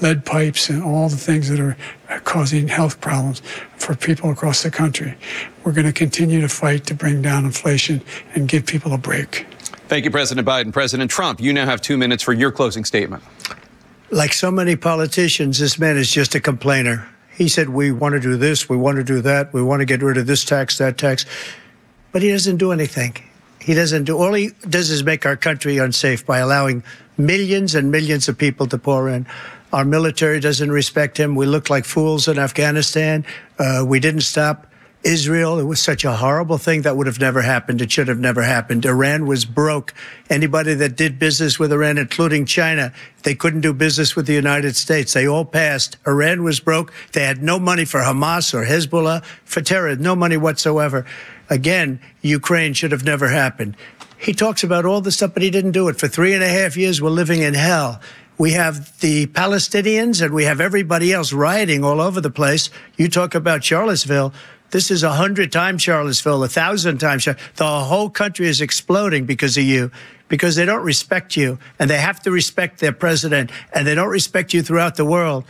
lead pipes and all the things that are causing health problems for people across the country. We're going to continue to fight to bring down inflation and give people a break. Thank you, President Biden. President Trump, you now have 2 minutes for your closing statement. Like so many politicians, this man is just a complainer. He said, we want to do this, we want to do that, we want to get rid of this tax, that tax. But he doesn't do anything. All he does is make our country unsafe by allowing millions and millions of people to pour in. Our military doesn't respect him. We look like fools in Afghanistan. We didn't stop Israel. It was such a horrible thing that would have never happened. It should have never happened. Iran was broke. Anybody that did business with Iran, including China, they couldn't do business with the United States. They all passed. Iran was broke. They had no money for Hamas or Hezbollah, for terror, no money whatsoever. Again, Ukraine should have never happened. He talks about all this stuff, but he didn't do it. For 3.5 years, we're living in hell. We have the Palestinians and we have everybody else rioting all over the place. You talk about Charlottesville. This is 100 times Charlottesville, 1,000 times. The whole country is exploding because of you, because they don't respect you, and they have to respect their president, and they don't respect you throughout the world.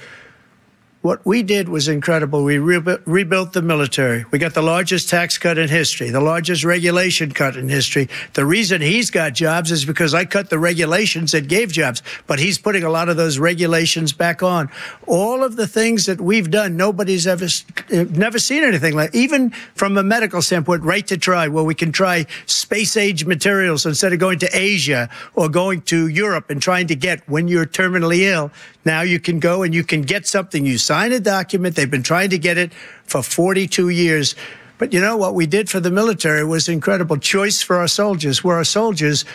What we did was incredible. We rebuilt the military. We got the largest tax cut in history, the largest regulation cut in history. The reason he's got jobs is because I cut the regulations that gave jobs, but he's putting a lot of those regulations back on. All of the things that we've done, nobody's never seen anything like, even from a medical standpoint, right to try, where we can try space-age materials instead of going to Asia or going to Europe and trying to get when you're terminally ill. Now you can go and you can get something. You sign a document. They've been trying to get it for 42 years. But you know what we did for the military was incredible. Choice for our soldiers, where our soldiers,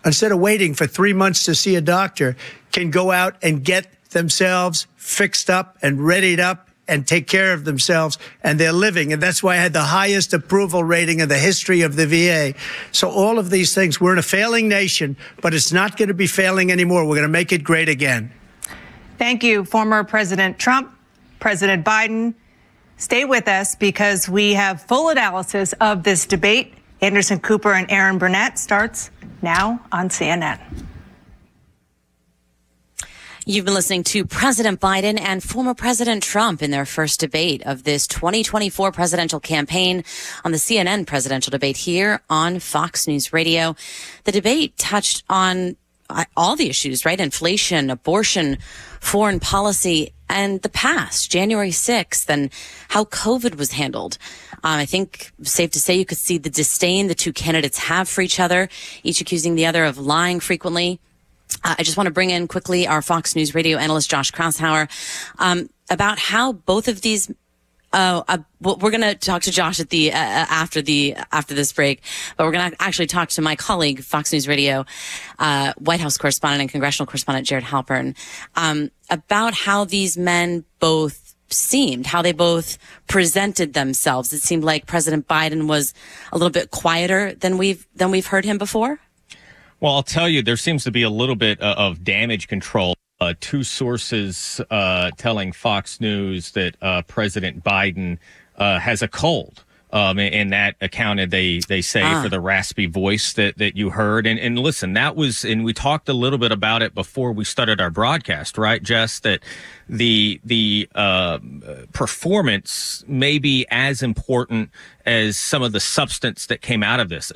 instead of waiting for 3 months to see a doctor, can go out and get themselves fixed up and readied up and take care of themselves, and they're living. And that's why I had the highest approval rating in the history of the VA. So all of these things, we're in a failing nation, but it's not going to be failing anymore. We're going to make it great again. Thank you, former President Trump, President Biden. Stay with us because we have full analysis of this debate. Anderson Cooper and Aaron Burnett starts now on CNN. You've been listening to President Biden and former President Trump in their first debate of this 2024 presidential campaign on the CNN presidential debate here on Fox News Radio. The debate touched on all the issues, right? Inflation, abortion, foreign policy, and the past, January 6th, and how COVID was handled. I think safe to say you could see the disdain the two candidates have for each other, each accusing the other of lying frequently. I just want to bring in quickly our Fox News radio analyst, Josh Kraushauer, about how both of these we're going to talk to Josh at the after this break, but we're going to actually talk to my colleague, Fox News Radio, White House correspondent and congressional correspondent Jared Halpern, about how these men both seemed, how they both presented themselves. It seemed like President Biden was a little bit quieter than we've heard him before. Well, I'll tell you, there seems to be a little bit of damage control. Two sources telling Fox News that President Biden has a cold. And that accounted, they say, for the raspy voice that you heard. And listen, that was, and we talked a little bit about it before we started our broadcast, right, Jess, that the performance may be as important as some of the substance that came out of this,